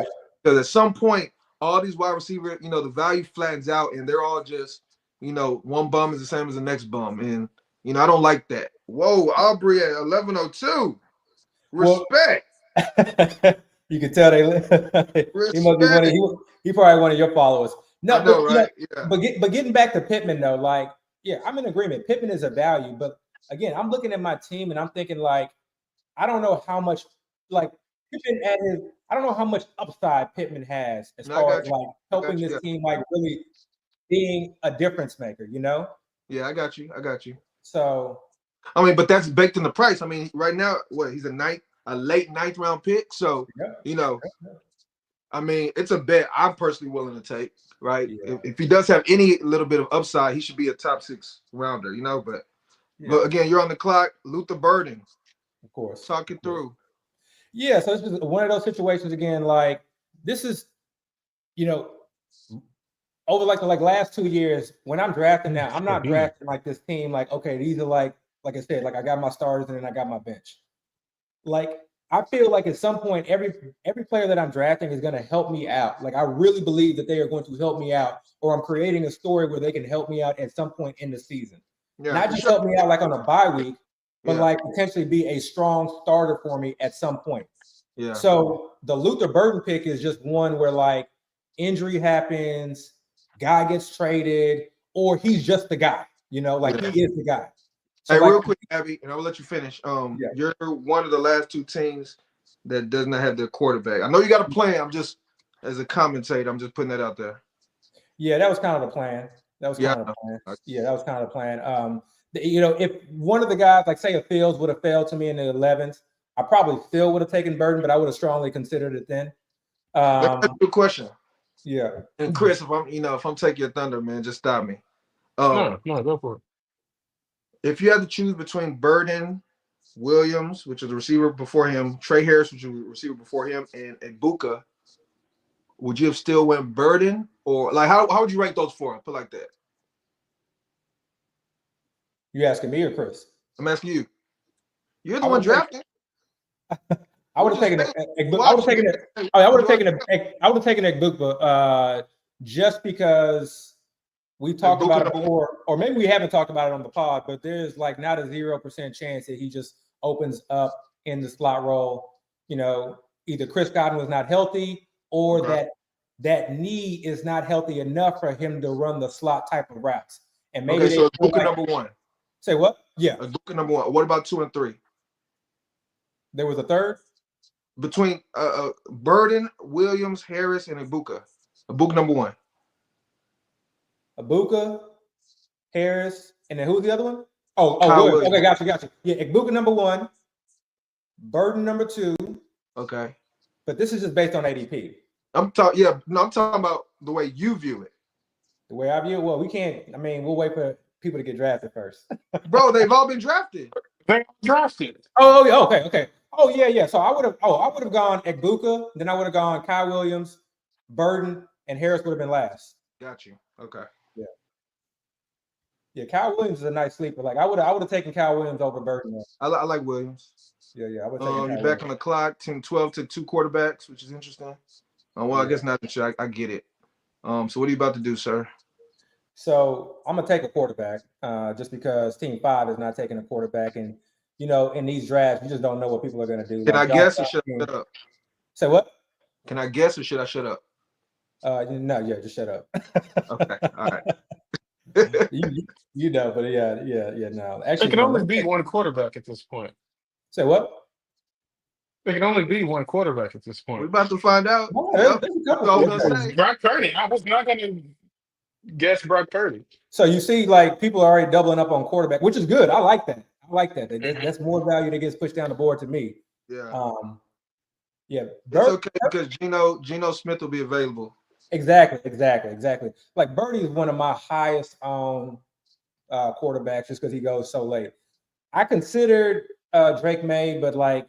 Because at some point, all these wide receivers, the value flattens out and they're all just, one bum is the same as the next bum. And, I don't like that. Whoa, Aubrey at 11:02. Respect. You can tell they he must be Respect. he probably one of your followers. No, I know, but right? Yeah. but getting back to Pittman though, like, yeah, I'm in agreement. Pittman is a value, but again, I'm looking at my team and I'm thinking like, I don't know how much like Pittman at his, I don't know how much upside Pittman has as No, I far as got you. like I got helping you. this team like really being a difference maker, you know? Yeah, I got you. I got you. So I mean, but that's baked in the price. I mean, right now, what he's a late ninth round pick. So, yeah, you know, yeah, I mean, it's a bet I'm personally willing to take, right? yeah, If he does have any little bit of upside, he should be a top 6 rounder, you know. But yeah, again, you're on the clock. Luther Burden, of course. talk it through. Yeah, so it's just one of those situations again, like this is, you know, over like the last 2 years, when I'm drafting now, I'm not drafting like this team, like, okay, these are like I said, like I got my starters and then I got my bench. Like I feel like at some point, every player that I'm drafting is going to help me out. Like I really believe that they are going to help me out, or I'm creating a story where they can help me out at some point in the season. Yeah, Not for just sure. help me out like on a bye week, but Yeah. like potentially be a strong starter for me at some point. Yeah. So the Luther Burden pick is just one where like injury happens, guy gets traded, or he's just the guy, you know, like Yeah. he is the guy. So Hey, like, real quick, Abby, and I will let you finish. Yeah. You're one of the last 2 teams that does not have their quarterback. I know you got a plan. I'm just, as a commentator, I'm just putting that out there. Yeah, that was kind of the plan. That was kind of the plan. Yeah, that was kind of the plan. You know, if one of the guys, like say if Fields would have failed to me in the 11th, I probably still would have taken Burden, but I would have strongly considered it then. Let me ask you a question. Yeah. And Chris, if I'm taking your thunder, man, just stop me. No, go for it. If you had to choose between Burden, Williams, which is the receiver before him, Trey Harris, which was the receiver before him, and Ibuka, would you have still went Burden, or like how would you rank those 4? Put it like that. You asking me or Chris? I'm asking you. You're the one drafting. I would have taken it. I would have taken it. I would have taken it. I would have taken it just because we talked about it before, or maybe we haven't talked about it on the pod, but there's like not a 0% chance that he just opens up in the slot role. You know, either Chris Godwin was not healthy, or that knee is not healthy enough for him to run the slot type of routes. And maybe so Ibuka number 1. Say what? Yeah, Ibuka number 1. What about 2 and 3? There was a third between Burden, Williams, Harris, and Ibuka. Ibuka number 1. Ibuka, Harris, and then who's the other one? Williams. Okay, got you. Yeah, Ibuka number 1, Burden number 2. Okay. But this is just based on ADP. I'm talking about the way you view it. The way I view it, well, we can't. I mean, we'll wait for people to get drafted first. Bro, they've all been drafted. They drafted. Okay. Oh yeah. So I would have gone Ibuka, then I would have gone Kyle Williams, Burden, and Harris would have been last. Got you. Okay. Yeah, Kyle Williams is a nice sleeper. Like I would have taken Kyle Williams over Burden. I like Williams. Yeah. I would take. You're back on the clock. Team 12 to 2 quarterbacks, which is interesting. I guess not. I get it. So what are you about to do, sir? So I'm gonna take a quarterback, just because Team 5 is not taking a quarterback, and you know, in these drafts, you just don't know what people are gonna do. Can I guess or should I shut up? Say what? Can I guess or should I shut up? No, just shut up. Okay, all right. you know, but yeah, no. Actually, It can only be one quarterback at this point. Say what? There can only be one quarterback at this point. We're about to find out. Brock Purdy. I was not going to guess Brock Purdy. So you see, like people are already doubling up on quarterback, which is good. I like that. That's more value that gets pushed down the board to me. Yeah. Yeah. It's okay because Geno Smith will be available. Exactly. Like Birdie is one of my highest owned quarterbacks just because he goes so late. I considered Drake May, but like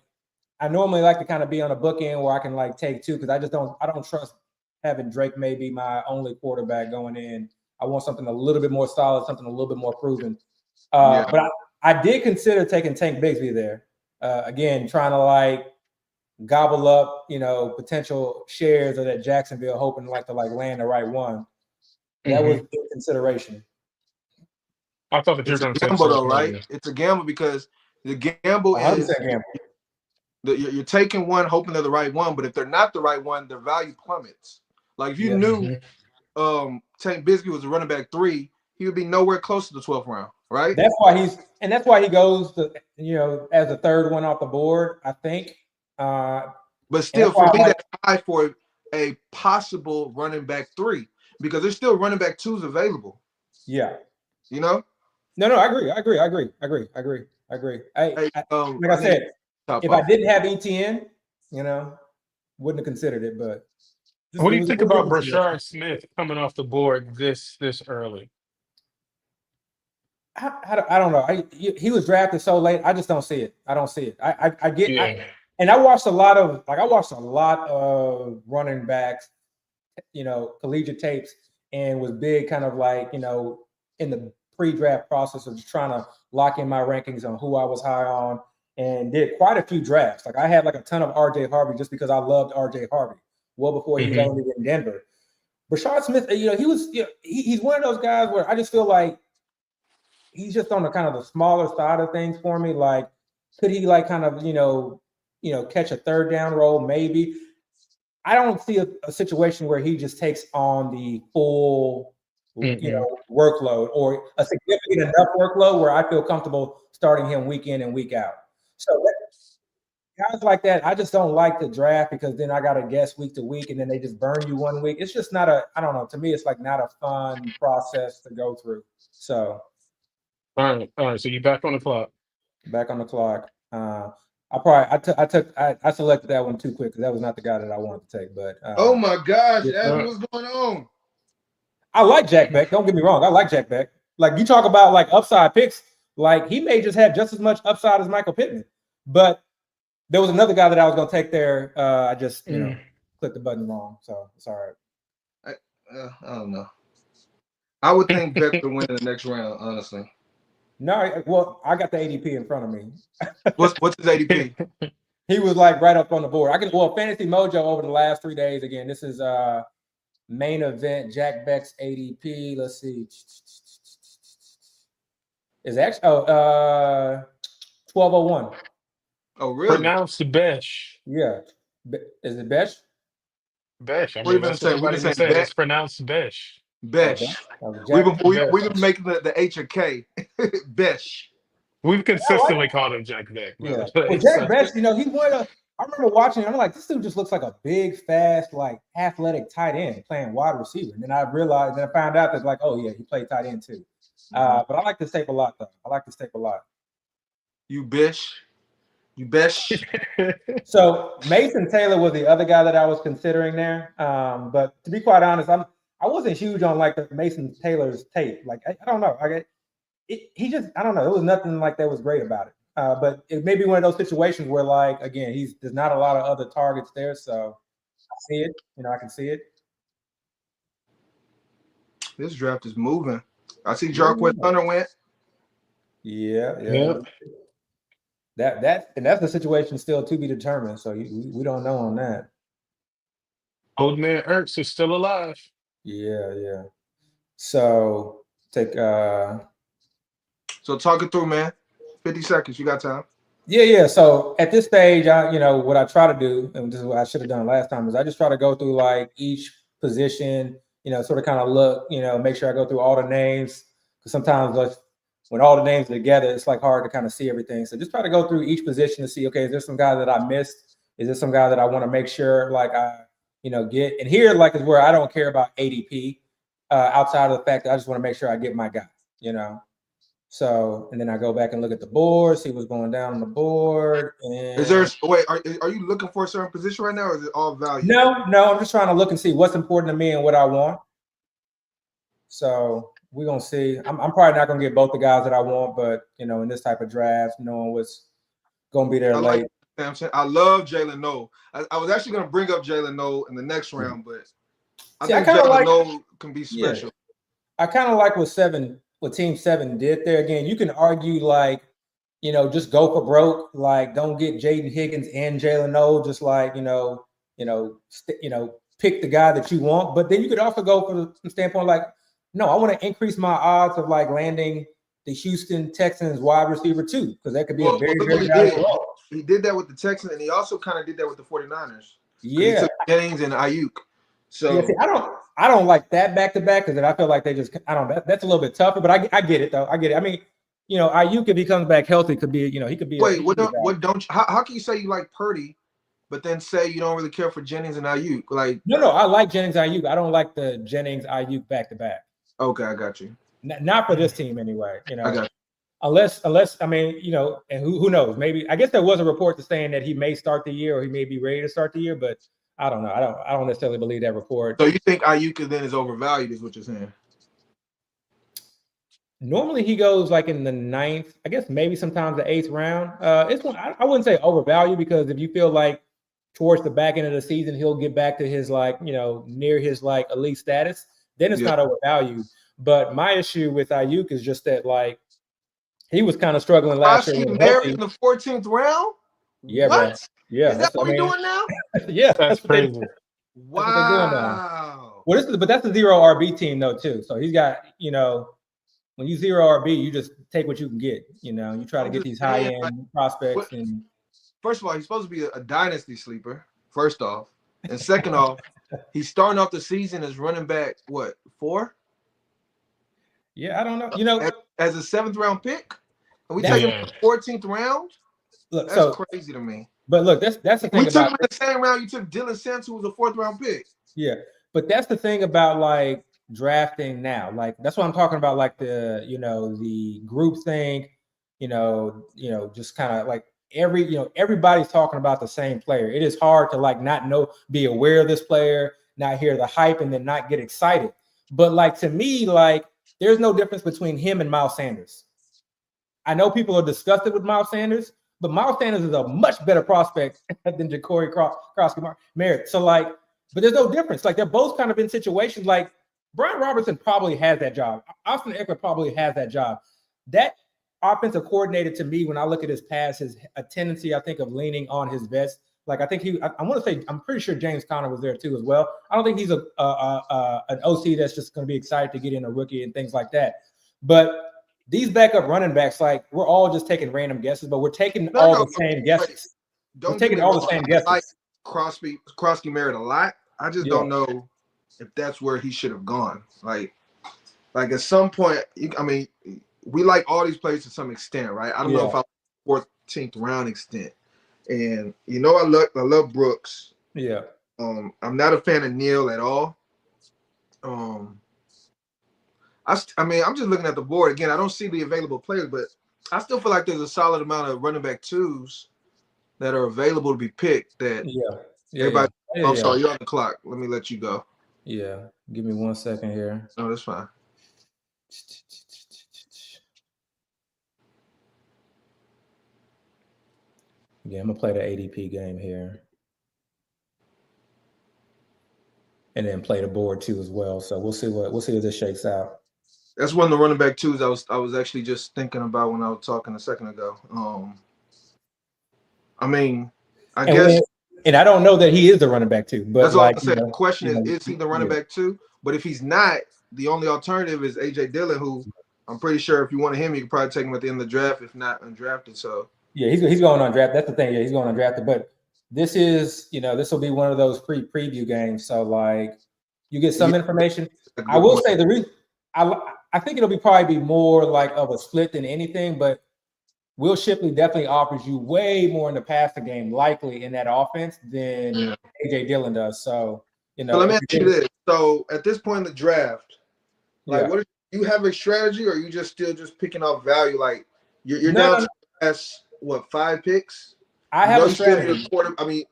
I normally like to kind of be on a bookend where I can like take 2 because I don't trust having Drake May be my only quarterback going in. I want something a little bit more solid, something a little bit more proven. But I did consider taking Tank Bigsby there. Again, trying to like gobble up, you know, potential shares of that Jacksonville, hoping to land the right one. That was a good consideration. I thought that it's a gamble, though, right? It's a gamble because the gamble is You're taking one, hoping they're the right one, but if they're not the right one, their value plummets. Like if you knew Tank Bigsby was a running back 3, he would be nowhere close to the 12th round, right? That's why he goes to, as the third one off the board, I think. But still, for me, that's high for a possible running back 3 because there's still running back 2s available. Yeah. No, I agree. Like I said, if I didn't have ETN, wouldn't have considered it. But what do you think about Brashard Smith coming off the board this early? I don't know. He was drafted so late. I just don't see it. I don't see it. I get. And I watched a lot of running backs, collegiate tapes, and was big kind of like, in the pre-draft process of just trying to lock in my rankings on who I was high on, and did quite a few drafts. Like I had like a ton of RJ Harvey just because I loved RJ Harvey well before he was only in Denver. Brashard Smith, he's one of those guys where I just feel like he's just on the kind of the smaller side of things for me. Like, could he like kind of, catch a third down role? Maybe. I don't see a situation where he just takes on the full, workload or a significant enough workload where I feel comfortable starting him week in and week out. So guys like that, I just don't like the draft because then I got to guess week to week and then they just burn you one week. It's just not I don't know. To me, it's like not a fun process to go through. So. All right. So you're back on the clock. Back on the clock. I selected that one too quick because that was not the guy that I wanted to take. But oh my gosh, Evan, what's going on? I like Jack Beck. Don't get me wrong. I like Jack Beck. Like you talk about like upside picks, like he may just have just as much upside as Michael Pittman. But there was another guy that I was going to take there. I just clicked the button wrong, so it's all right. I don't know. I would think Beck would win in the next round, honestly. No, well, I got the ADP in front of me. What's his ADP? He was like right up on the board. Fantasy Mojo over the last 3 days. Again, this is main event Jack Beck's ADP. Let's see. Is actually 1201. Oh, really? Pronounced Besh. Yeah. Is it Besh? Besh. I mean, that's what everybody's saying. It's pronounced Besh. Besh. We've been making the H or K. Besh. We've consistently called him Jack Beck. Yeah. Well, Jack Beck, he's one of. I remember watching him. I'm like, this dude just looks like a big, fast, like athletic tight end playing wide receiver. And then I realized, and I found out that like, oh yeah, he played tight end too. But I like this tape a lot, though. You Besh. So Mason Taylor was the other guy that I was considering there. But to be quite honest, I wasn't huge on like the Mason Taylor's tape. Like I don't know. He just I don't know. It was nothing like that was great about it. But it may be one of those situations where like again there's not a lot of other targets there, so I see it. I can see it. This draft is moving. I see Jarquez Hunter went. Yeah. That's the situation still to be determined. So we don't know on that. Old man Ertz is still alive. Yeah. So take So talk it through, man. 50 seconds. You got time. Yeah. So at this stage, what I try to do, and this is what I should have done last time, is I just try to go through like each position, sort of kind of look, make sure I go through all the names. Because sometimes when all the names are together, it's like hard to kind of see everything. So just try to go through each position to see, okay, is there some guy that I missed? Is there some guy that I want to make sure like I, get? And here like is where I don't care about ADP outside of the fact that I just want to make sure I get my guy, So, and then I go back and look at the board, see what's going down on the board. And is there are you looking for a certain position right now, or is it all value? No, I'm just trying to look and see what's important to me and what I want. So we're gonna see. I'm probably not gonna get both the guys that I want, but in this type of draft, knowing what's gonna be there late. I love Jalen Noel. I was actually gonna bring up Jalen Noel in the next round, but I think Jalen Noel can be special. Yeah. I kind of like what Team 7 did there. Again, you can argue like, just go for broke. Like, don't get Jaden Higgins and Jalen Noel. Just like, pick the guy that you want. But then you could also go from the standpoint like, no, I want to increase my odds of like landing the Houston Texans wide receiver too, because that could be a very, very valuable role. he did that with the Texans, and he also kind of did that with the 49ers. He Yeah. took Jennings and Ayuk. So Yeah, see, I don't like that back to back because I feel like they just that's a little bit tougher. But I get it though. I get it. I mean, Ayuk if he comes back healthy could be he could be. wait, what don't you, how can you say you like Purdy, but then say you don't really care for Jennings and Ayuk? Like No, I like Jennings Ayuk. I don't like the Jennings Ayuk back to back. Okay, I got you. Not for this team anyway. I got you. Unless I mean, and who knows? Maybe I guess there was a report saying that he may start the year or he may be ready to start the year, but I don't know. I don't necessarily believe that report. So you think Ayuk then is overvalued, is what you're saying? Normally he goes like in the 9th, I guess maybe sometimes the 8th round. It's one I wouldn't say overvalued because if you feel like towards the back end of the season he'll get back to his near his elite status, then it's not overvalued. But my issue with Ayuk is just that he was kind of struggling last year. In the 14th round? Yeah, what? Bro. Yeah, is that what we're doing now? Yeah, that's crazy. Wow. Well, but that's a 0 RB team though too. So he's got when you 0 RB, you just take what you can get. You try to get these high end prospects. And first of all, he's supposed to be a dynasty sleeper. First off, and second off, he's starting off the season as running back. What 4? Yeah, I don't know. As a 7th round pick, and we take him in the 14th round. Look, that's crazy to me. But look, that's the thing. We took him in the same round. You took Dylan Sampson, who was a 4th round pick. Yeah, but that's the thing about drafting now. That's what I'm talking about. The group thing. Just kind of everybody's talking about the same player. It is hard to not be aware of this player, not hear the hype, and then not get excited. But to me, there's no difference between him and Miles Sanders. I know people are disgusted with Miles Sanders, but Miles Sanders is a much better prospect than Ja'Cory Merritt. So but there's no difference. They're both kind of in situations Brian Robertson probably has that job. Austin Eckler probably has that job. That offensive coordinator, to me, when I look at his past, has a tendency, I think, of leaning on his vest. I think I want to say, I'm pretty sure James Conner was there too as well. I don't think he's an OC that's just going to be excited to get in a rookie and things like that. But these backup running backs, we're all just taking random guesses, but we're taking all the same guesses. We're taking all the same guesses. I like Crosby Merritt a lot. I just don't know if that's where he should have gone. At some point, we like all these players to some extent, right? I don't know if I 14th round extent. And I love Brooks. Yeah. I'm not a fan of Neal at all. I'm just looking at the board again. I don't see the available players, but I still feel like there's a solid amount of running back 2s that are available to be picked. Everybody. I'm sorry, you're on the clock. Let me let you go. Yeah. Give me 1 second here. No, that's fine. Yeah, I'm gonna play the ADP game here, and then play the board too as well. So we'll see if this shakes out. That's one of the running back 2s I was actually just thinking about when I was talking a second ago. I guess, and I don't know that he is the running back 2, but that's all I said. The question is he the running back 2? But if he's not, the only alternative is AJ Dillon, who I'm pretty sure if you wanted him, you could probably take him at the end of the draft, if not undrafted. So. Yeah, he's going on draft. That's the thing. Yeah, he's going on drafted. But this is, this will be one of those preview games. So you get some information. I will say the reason I think it'll probably be more of a split than anything. But Will Shipley definitely offers you way more in the passing game, likely in that offense than AJ Dillon does. So So let me ask you this. So at this point in the draft, what do you have a strategy, or are you still picking off value? You're down to pass. 5 picks? I have a strategy.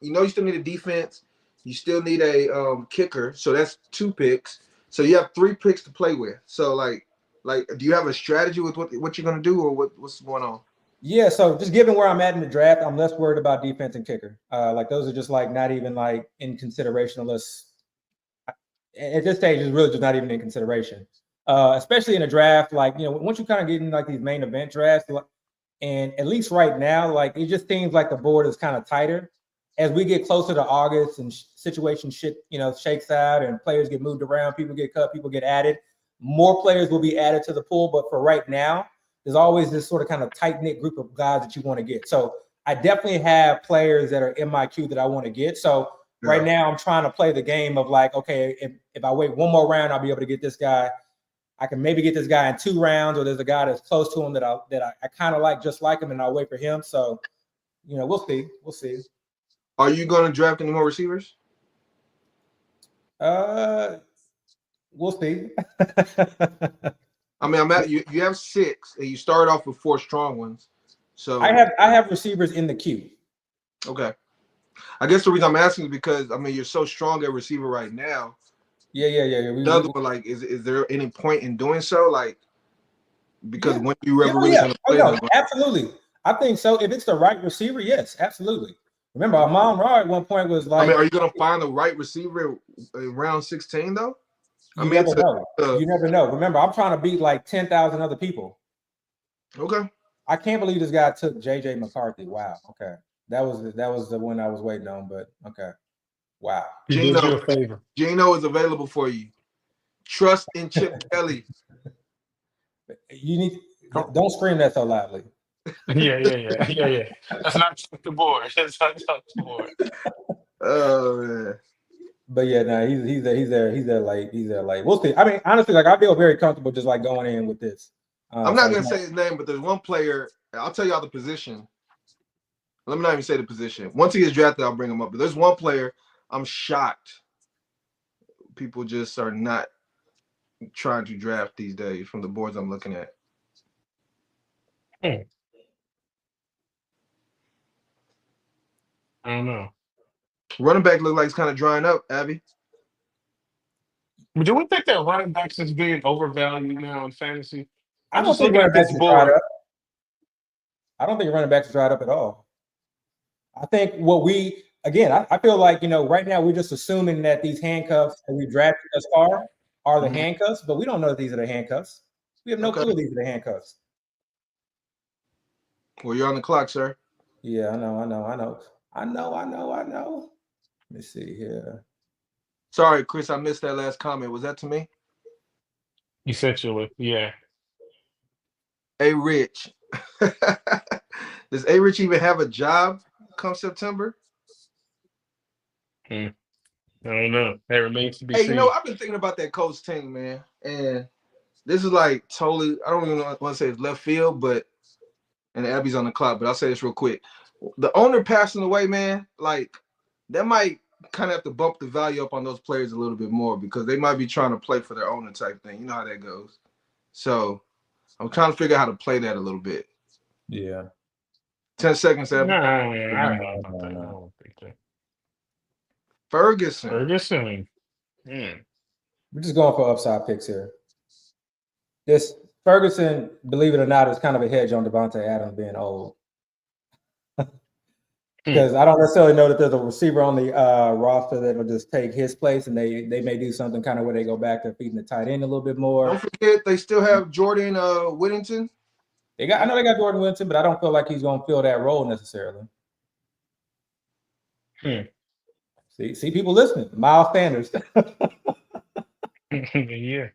You still need a defense. You still need a kicker. So that's 2 picks. So you have 3 picks to play with. So do you have a strategy with what you're gonna do, or what's going on? Yeah. So just given where I'm at in the draft, I'm less worried about defense and kicker. Those are just not even in consideration, unless at this stage it's really just not even in consideration. Especially in a draft, once you kind of get in these main event drafts. And at least right now, it just seems like the board is kind of tighter. As we get closer to August and situation shakes out and players get moved around, people get cut, people get added, more players will be added to the pool. But for right now, there's always this sort of kind of tight-knit group of guys that you want to get. So I definitely have players that are in my queue that I want to get. So right now I'm trying to play the game of like, okay, if I wait one more round, I'll be able to get this guy. I can maybe get this guy in 2 rounds, or there's a guy that's close to him that I kind of like, just like him, and I'll wait for him. So, we'll see. We'll see. Are you going to draft any more receivers? We'll see. I mean, you have 6, and you start off with 4 strong ones. So I have receivers in the queue. Okay. I guess the reason I'm asking is because I mean you're so strong at receiver right now. Yeah. The other one, like, is there any point in doing so? Like, because when you ever really gonna play them? Absolutely. I think so. If it's the right receiver, yes, absolutely. Remember, Amon Ra at one point was like, I mean, are you gonna find the right receiver in round 16 though? You never know. You never know. Remember, I'm trying to beat like 10,000 other people. Okay. I can't believe this guy took JJ McCarthy. Wow. Okay. That was the one I was waiting on, but okay. Wow. Gino, do you a favor. Gino is available for you. Trust in Chip Kelly. You need don't scream that so loudly. Yeah. That's not the board. That's not the board. Oh man. But yeah, no, he's there late. We'll see. I mean, honestly, like I feel very comfortable just like going in with this. I'm not gonna say his name, but there's one player. I'll tell y'all the position. Let me not even say the position. Once he gets drafted, I'll bring him up. But there's one player I'm shocked people just are not trying to draft these days from the boards I'm looking at. I don't know. Running back look like it's kind of drying up, Abby. Do we think that running backs is being overvalued now in fantasy? I don't think running backs is dried up. I don't think running backs is dried up at all. I think I feel like, right now we're just assuming that these handcuffs that we drafted thus far are the handcuffs, but we don't know that these are the handcuffs. We have no clue these are the handcuffs. Well, you're on the clock, sir. Yeah, I know. Let me see here. Sorry, Chris, I missed that last comment. Was that to me? Essentially, yeah. A Rich. Does A Rich even have a job come September? I don't know. That remains to be seen. I've been thinking about that Colts team, man. And this is like totally, I don't even want to say it's left field, and Abby's on the clock, but I'll say this real quick. The owner passing away, man, like that might kind of have to bump the value up on those players a little bit more because they might be trying to play for their owner type thing. You know how that goes. So I'm trying to figure out how to play that a little bit. Yeah. 10 seconds, Abby. I don't think that. Ferguson. We're just going for upside picks here. This Ferguson, believe it or not, is kind of a hedge on Devontae Adams being old. Because I don't necessarily know that there's a receiver on the roster that will just take his place, and they may do something kind of where they go back to feeding the tight end a little bit more. Don't forget they still have Jordan Whittington. I know they got Jordan Whittington, but I don't feel like he's going to fill that role necessarily. See people listening. Miles Sanders. Yeah.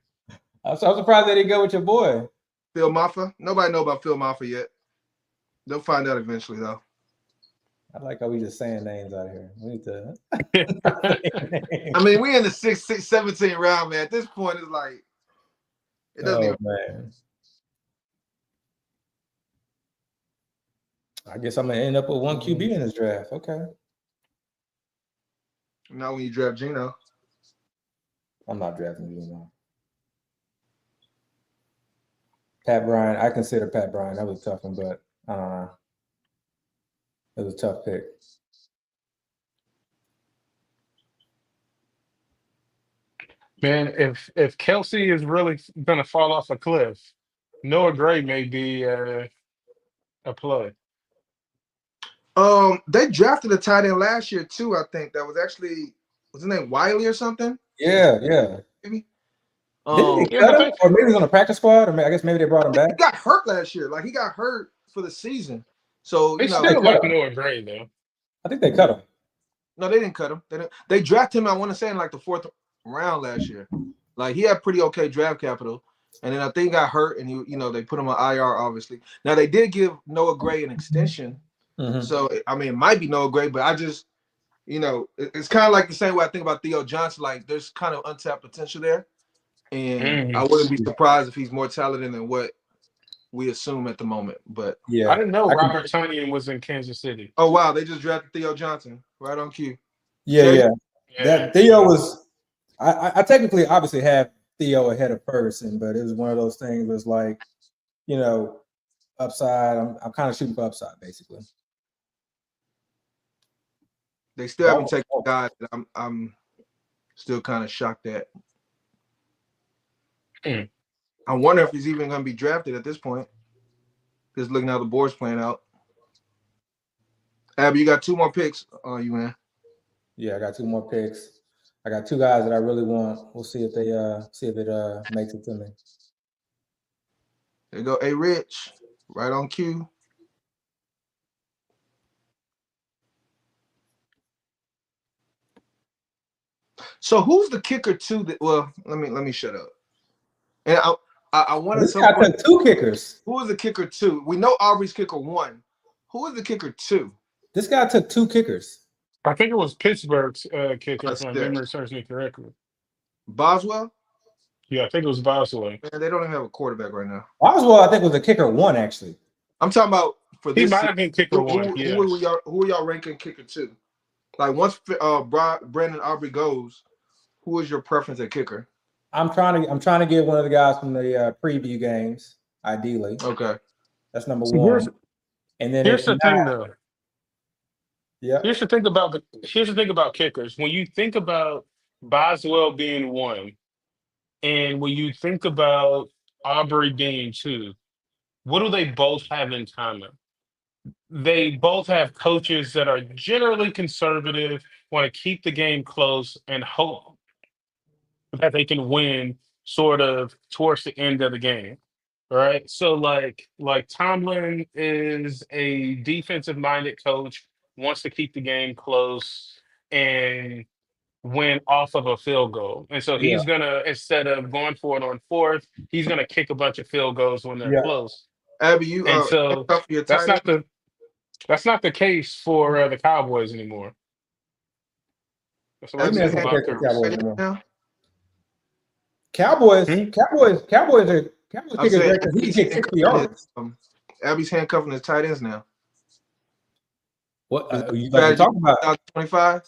I'm surprised they didn't go with your boy. Phil Maffa. Nobody know about Phil Maffa yet. They'll find out eventually, though. I like how we just saying names out here. We need to. I mean, we in the 17 round, man. At this point, it's like it doesn't even. Man. I guess I'm gonna end up with one QB in this draft. Okay. Not when you draft Gino. I'm not drafting Gino. Pat Bryant. I consider Pat Bryant. That was a tough one, but it was a tough pick. Man, if Kelsey is really gonna fall off a cliff, Noah Gray may be a play. They drafted a tight end last year too. I think that was his name Wiley or something. Yeah. Maybe. Didn't they cut him? Or maybe he was on the practice squad, or I guess maybe they brought him back. He got hurt last year. Like he got hurt for the season. So they still like Noah Gray though. I think they cut him. No, they didn't cut him. They drafted him. I want to say in like the 4th round last year. Like he had pretty okay draft capital, and then I think he got hurt, and they put him on IR. Obviously, now they did give Noah Gray an extension. Mhm. So I mean, it might be Noah Gray, but I just, it's kind of like the same way I think about Theo Johnson. Like, there's kind of untapped potential there, and I wouldn't be surprised if he's more talented than what we assume at the moment. But I Yeah, didn't know I can. Robert Tonyan was in Kansas City. oh wow, they just drafted Theo Johnson right on cue. Yeah, Say it yeah. Yeah, That Theo was. I technically obviously have Theo ahead of Ferguson, but it was one of those things. Was like, you know, upside. I'm kind of shooting for upside, basically. They still haven't taken a guy that I'm still kind of shocked at. Mm. I wonder if he's even going to be drafted at this point. Just looking how the board's playing out. Abby, you got 2 more picks on you, man. Yeah, I got 2 more picks. I got 2 guys that I really want. We'll see if it makes it to me. There you go, A Rich, right on cue. So who's the kicker too? That well, let me shut up. And I wanted This some guy point. took 2 kickers. Who is the kicker 2? We know Aubrey's kicker 1. Who is the kicker 2? This guy took 2 kickers. I think it was Pittsburgh's kicker, if Let's my see. memory serves me correctly. Boswell? Yeah, I think it was Boswell. Man, they don't even have a quarterback right now. Oswald, I think, was the kicker 1 actually. I'm talking about for He this might season. have been kicker 1. Yeah. Who are y'all ranking kicker 2? Like once Brandon Aubrey goes, who is your preference at kicker? I'm trying to get one of the guys from the preview games, ideally. Okay, that's number See, 1. And then here's if the not, thing, though. yeah, Here's the thing about kickers. When you think about Boswell being 1, and when you think about Aubrey being 2, what do they both have in common? They both have coaches that are generally conservative, want to keep the game close, and hope that they can win sort of towards the end of the game. Right. So like Tomlin is a defensive minded coach, wants to keep the game close and win off of a field goal. And so yeah, he's gonna, instead of going for it on 4th, he's gonna kick a bunch of field goals when they're yeah. close. Abby, you And so handcuff your that's tight end. that's not the case for the Cowboys anymore. That's what What I do you Abby, mean think you that's not about the handcuff Cowboys Kirby. your tight end anymore? now. Cowboys Hmm? I'm kicker saying great because he Abby's can kick 60 handcuffing yards. Abby's handcuffing his tight ends now. What Is that like we strategy talked about? 2025?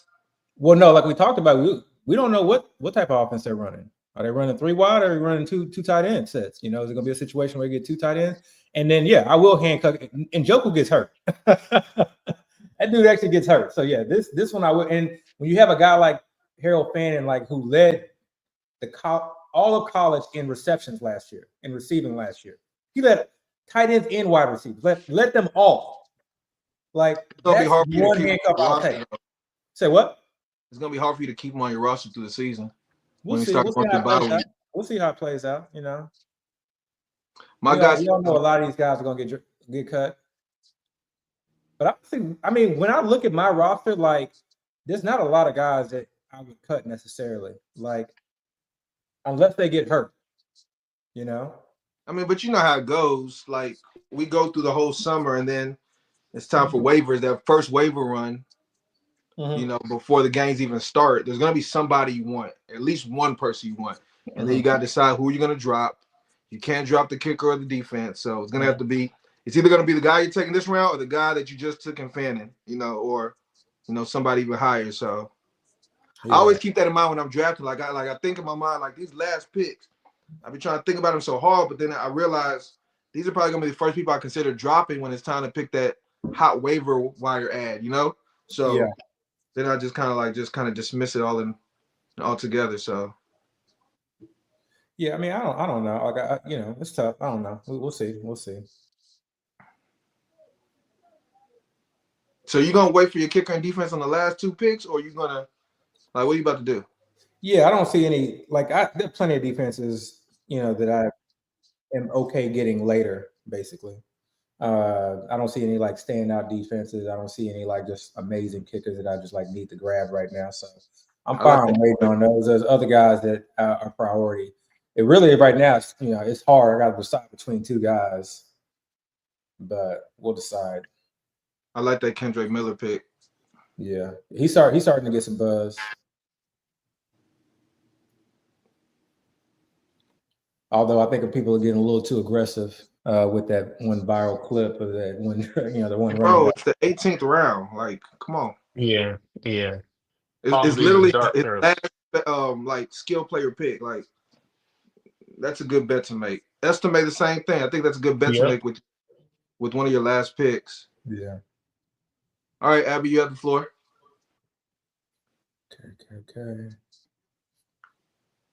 Well, no, like we talked about, we don't know what type of offense they're running. Are they running 3 wide or are they running two tight end sets? Is it going to be a situation where you get 2 tight ends? And then, yeah, I will handcuff. And Joku gets hurt. That dude actually gets hurt. So yeah, this one I would. And when you have a guy like Harold Fannin, like who led all of college in receptions last year, in receiving last year, he led tight ends and wide receivers. Let them all. Like It's gonna be that's hard for you to one keep him handcuff on your I'll roster, take. though. Say what? It's gonna be hard for you to keep him on your roster through the season We'll when you see. start We'll see going how through it plays bye out. week. We'll see how it plays out. My We all guys, know a lot of these guys are gonna get cut. But I mean, when I look at my roster, like there's not a lot of guys that I would cut necessarily, like unless they get hurt. I mean, but you know how it goes. Like we go through the whole summer, and then it's time for waivers. That first waiver run, before the games even start, there's gonna be somebody you want, at least one person you want, and then you gotta decide who you're gonna drop. You can't drop the kicker or the defense, so it's gonna have to be. It's either gonna be the guy you're taking this round or the guy that you just took in Fannin, or somebody even higher. So I always keep that in mind when I'm drafting. Like I think in my mind, like these last picks, I've been trying to think about them so hard, but then I realize these are probably gonna be the first people I consider dropping when it's time to pick that hot waiver wire ad. So. Yeah. Then I just kind of dismiss it all together. So Yeah, I mean, I don't know. Like, it's tough. I don't know. We'll see. We'll see. So you gonna wait for your kicker and defense on the last 2 picks, or you gonna what are you about to do? Yeah, I don't see any. Like, there are plenty of defenses, that I am okay getting later. Basically, I don't see any like standout defenses. I don't see any like just amazing kickers that I just like need to grab right now. So I'm fine waiting on those. There's other guys that are priority. It really right now, it's hard. I got to decide between 2 guys, but we'll decide. I like that Kendrick Miller pick. Yeah, he's starting to get some buzz. Although I think people are getting a little too aggressive with that one viral clip of that one, the one running Bro, back. it's the 18th round. Like, come on. Yeah, yeah. It's These literally dark his early. last like skill player pick. Like, that's a good bet to make. Estimate the same thing. I think that's a good bet to Yep. make with one of your last picks. Yeah. All right, Abby, you have the floor. Okay.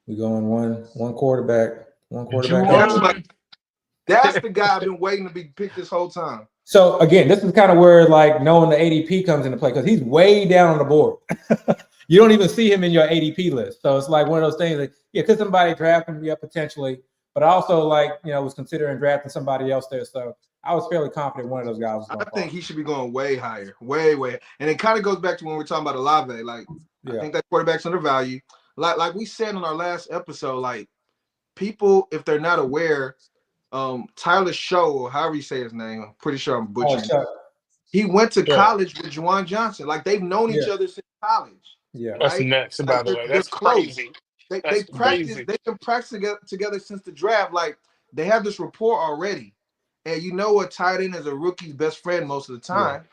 We going one quarterback. One quarterback. Juwan. That's the guy I've been waiting to be picked this whole time. So again, this is kind of where like knowing the ADP comes into play because he's way down on the board. You don't even see him in your ADP list. So it's like one of those things that could somebody draft him potentially, but I also was considering drafting somebody else there. So I was fairly confident one of those guys was going to fall. think he should be going way higher, way. And it kind of goes back to when we were talking about Olave. Like, I think that quarterback's undervalued. Like we said in our last episode, like people, if they're not aware, Tyler Show, or however you say his name, I'm pretty sure I'm butchering. He went to college with Juwan Johnson. Like they've known each other since college. Yeah, that's nuts. By the way, that's crazy. They practice. They've been practicing together since the draft. Like they have this rapport already. And you know what, tight end is a rookie's best friend most of the time.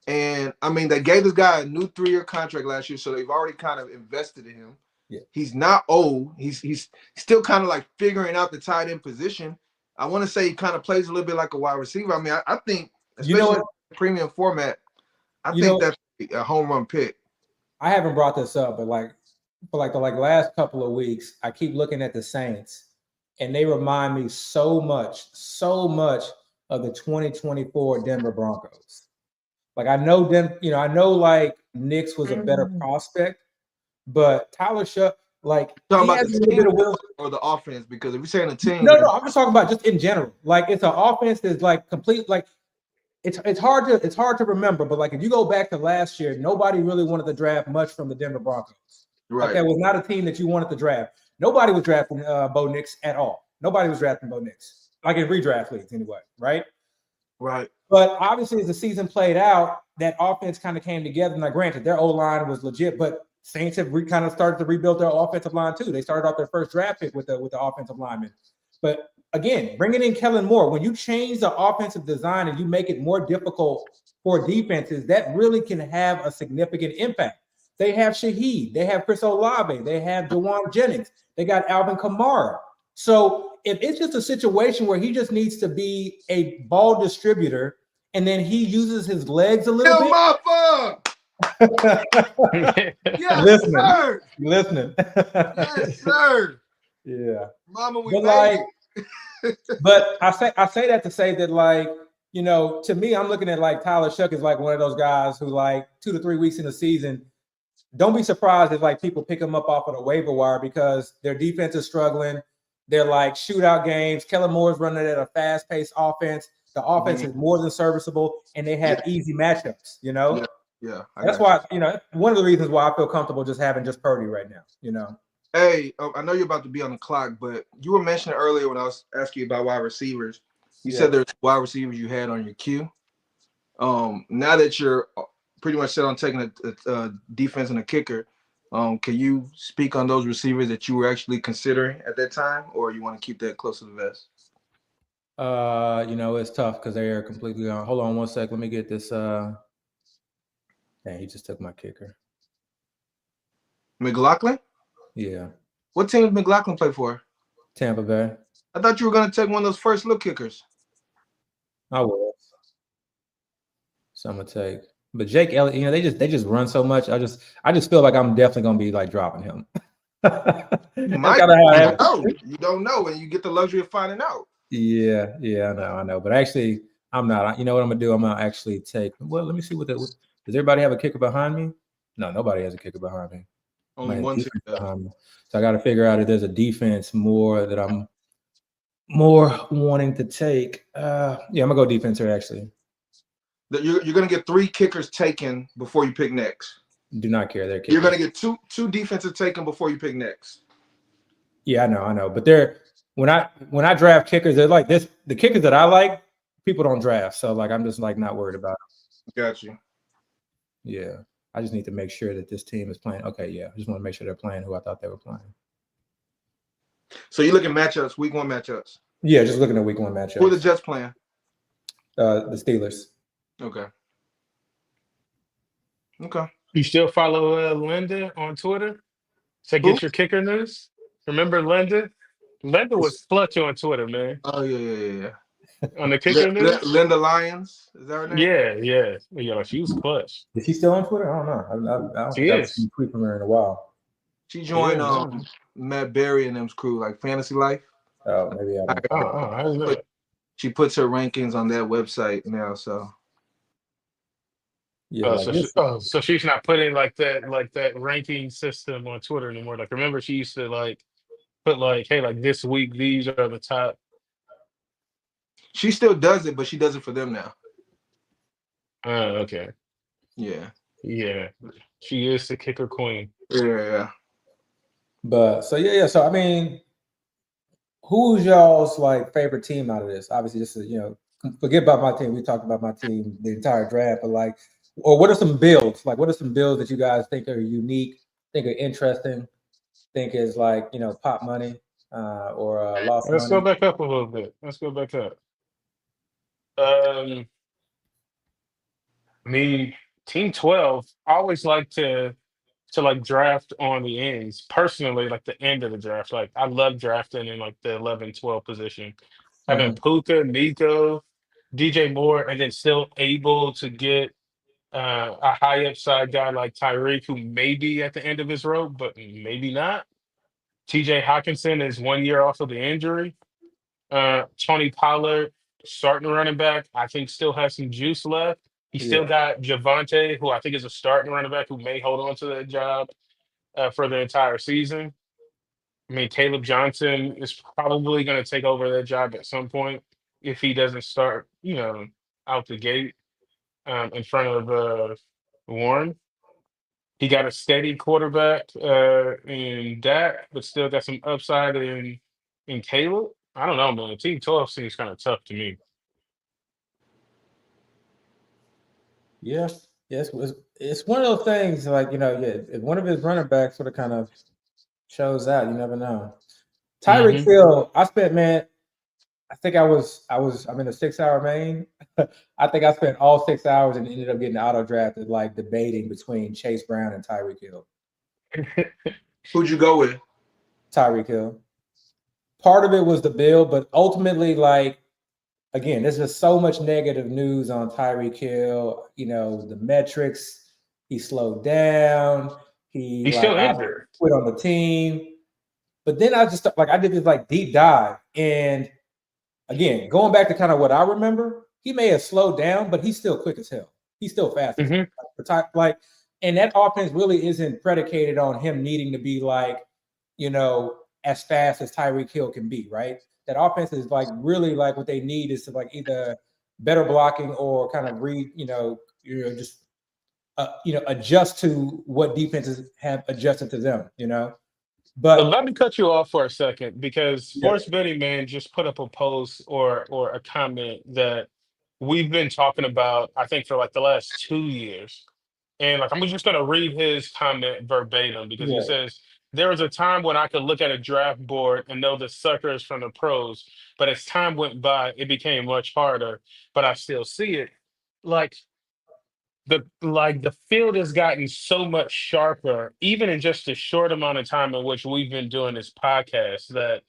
Yeah. And I mean, they gave this guy a new 3-year contract last year, so they've already kind of invested in him. Yeah. He's not old. He's still kind of like figuring out the tight end position. I want to say he kind of plays a little bit like a wide receiver. I mean, I think, especially in the premium format, I think that's a home run pick. I haven't brought this up, but for the last couple of weeks, I keep looking at the Saints, and they remind me so much of the 2024 Denver Broncos. Like I know them, I know like Knicks was a better prospect, but Tyler Shuck, like talking about the team or the offense, because if you're saying a team, no, I'm just talking about just in general. Like it's an offense that's like complete, like it's hard to remember, but like if you go back to last year, nobody really wanted to draft much from the Denver Broncos. Right. Like that was not a team that you wanted to draft. Nobody was drafting Bo Nix at all. Nobody was drafting Bo Nix, like in redraft leagues anyway, right? Right. But obviously, as the season played out, that offense kind of came together. Now, granted, their O-line was legit, but Saints have kind of started to rebuild their offensive line too. They started off their first draft pick with the offensive lineman. But again, bringing in Kellen Moore, when you change the offensive design and you make it more difficult for defenses, that really can have a significant impact. They have Shaheed, they have Chris Olave, they have Jawan Jennings, they got Alvin Kamara. So if it's just a situation where he just needs to be a ball distributor and then he uses his legs a little bit. Yes, sir. Listening. Yes, sir. Yeah. Mama, we but made it. But I say that to say that, like, to me, I'm looking at like Tyler Shuck is like one of those guys who like 2 to 3 weeks in the season, don't be surprised if like people pick him up off of the waiver wire because their defense is struggling. They're like shootout games. Kellen Moore's running at a fast-paced offense. The offense is more than serviceable, and they have easy matchups, Yeah. That's why, one of the reasons why I feel comfortable just having just Purdy right now, Hey, I know you're about to be on the clock, but you were mentioning earlier when I was asking you about wide receivers. You said there's wide receivers you had on your queue. Now that you're pretty much set on taking a defense and a kicker, can you speak on those receivers that you were actually considering at that time, or you want to keep that close to the vest? It's tough because they are completely gone. Hold on 1 sec. Let me get this. Dang, he just took my kicker. McLaughlin? Yeah. What team did McLaughlin play for? Tampa Bay. I thought you were going to take one of those first look kickers. I was. So I'm gonna take. But Jake Elliott, they just run so much. I just feel like I'm definitely gonna be like dropping him. You don't know, and you get the luxury of finding out. Yeah, I know. But actually, I'm not. You know what I'm gonna do? I'm gonna actually take. Well, let me see does everybody have a kicker behind me? No, nobody has a kicker behind me. Only one team behind me. So I got to figure out if there's a defense more that I'm more wanting to take. I'm gonna go defense here actually. You're going to get 3 kickers taken before you pick next. Do not care. They're kickers. You're going to get two defensive taken before you pick next. Yeah, I know. But when I draft kickers, they're like this. The kickers that I like, people don't draft. So like I'm just like not worried about Got you. Yeah. I just need to make sure that this team is playing. Okay, yeah. I just want to make sure they're playing who I thought they were playing. So you look at matchups, week 1 matchups. Yeah, just looking at week 1 matchups. Who are the Jets playing? The Steelers. Okay. Okay. You still follow Linda on Twitter? So Who? get your kicker news. Remember Linda? Linda was clutch on Twitter, man. Oh yeah. On the kicker news. Linda Lyons, is that her name? Yeah. She was clutch. Is she still on Twitter? I don't know. I don't She think I've is. seen a tweet from her in a while. She joined Yeah, Matt Berry and them's crew, like Fantasy Life. Oh, maybe I don't. I didn't know that. She puts her rankings on that website now, so Yeah, like this. So she's not putting like that ranking system on Twitter anymore. Like, remember she used to like put like, hey, like this week these are the top. she still does it, but she does it for them now. Okay. Yeah. She is the kicker queen. Yeah. But so yeah. So I mean, who's y'all's like favorite team out of this? Obviously, this is forget about my team. We talked about my team the entire draft, but like, or what are some builds? Like, what are some builds that you guys think are unique, think are interesting, think is like pop money or lost Let's money? go back up a little bit. Let's go back up. Me, Team 12, I always like to like draft on the ends. Personally, like the end of the draft. Like I love drafting in like the 11, 12 position. Having Puka, Nico, DJ Moore, and then still able to get a high upside guy like Tyreek, who may be at the end of his rope, but maybe not. TJ Hawkinson is 1 year off of the injury. Tony Pollard, starting running back, I think still has some juice left. He still got Javante, who I think is a starting running back who may hold on to that job for the entire season. I mean, Caleb Johnson is probably going to take over that job at some point if he doesn't start, out the gate in front of Warren. He got a steady quarterback in Dak, but still got some upside in Caleb. I don't know, man. Team 12 seems kind of tough to me. Yeah, it's one of those things like if one of his running backs sort of kind of shows out, you never know. Tyreek Hill, I think I'm in a 6-hour main. I think I spent all 6 hours and ended up getting auto drafted, like debating between Chase Brown and Tyreek Hill. Who'd you go with? Tyreek Hill. Part of it was the build, but ultimately, like, again, there's just so much negative news on Tyreek Hill. The metrics, he slowed down. He's still injured. Quit on the team. But then I did this like deep dive. And again, going back to kind of what I remember, he may have slowed down, but he's still quick as hell. He's still fast. And that offense really isn't predicated on him needing to be like, as fast as Tyreek Hill can be, right? That offense is like really like what they need is to like either better blocking or kind of adjust to what defenses have adjusted to them, But let me cut you off for a second because Sports Betting Man just put up a post or a comment that we've been talking about, I think, for like the last 2 years. And like I'm just gonna read his comment verbatim because he says, there was a time when I could look at a draft board and know the suckers from the pros, but as time went by, it became much harder, but I still see it. Like the field has gotten so much sharper, even in just a short amount of time in which we've been doing this podcast, that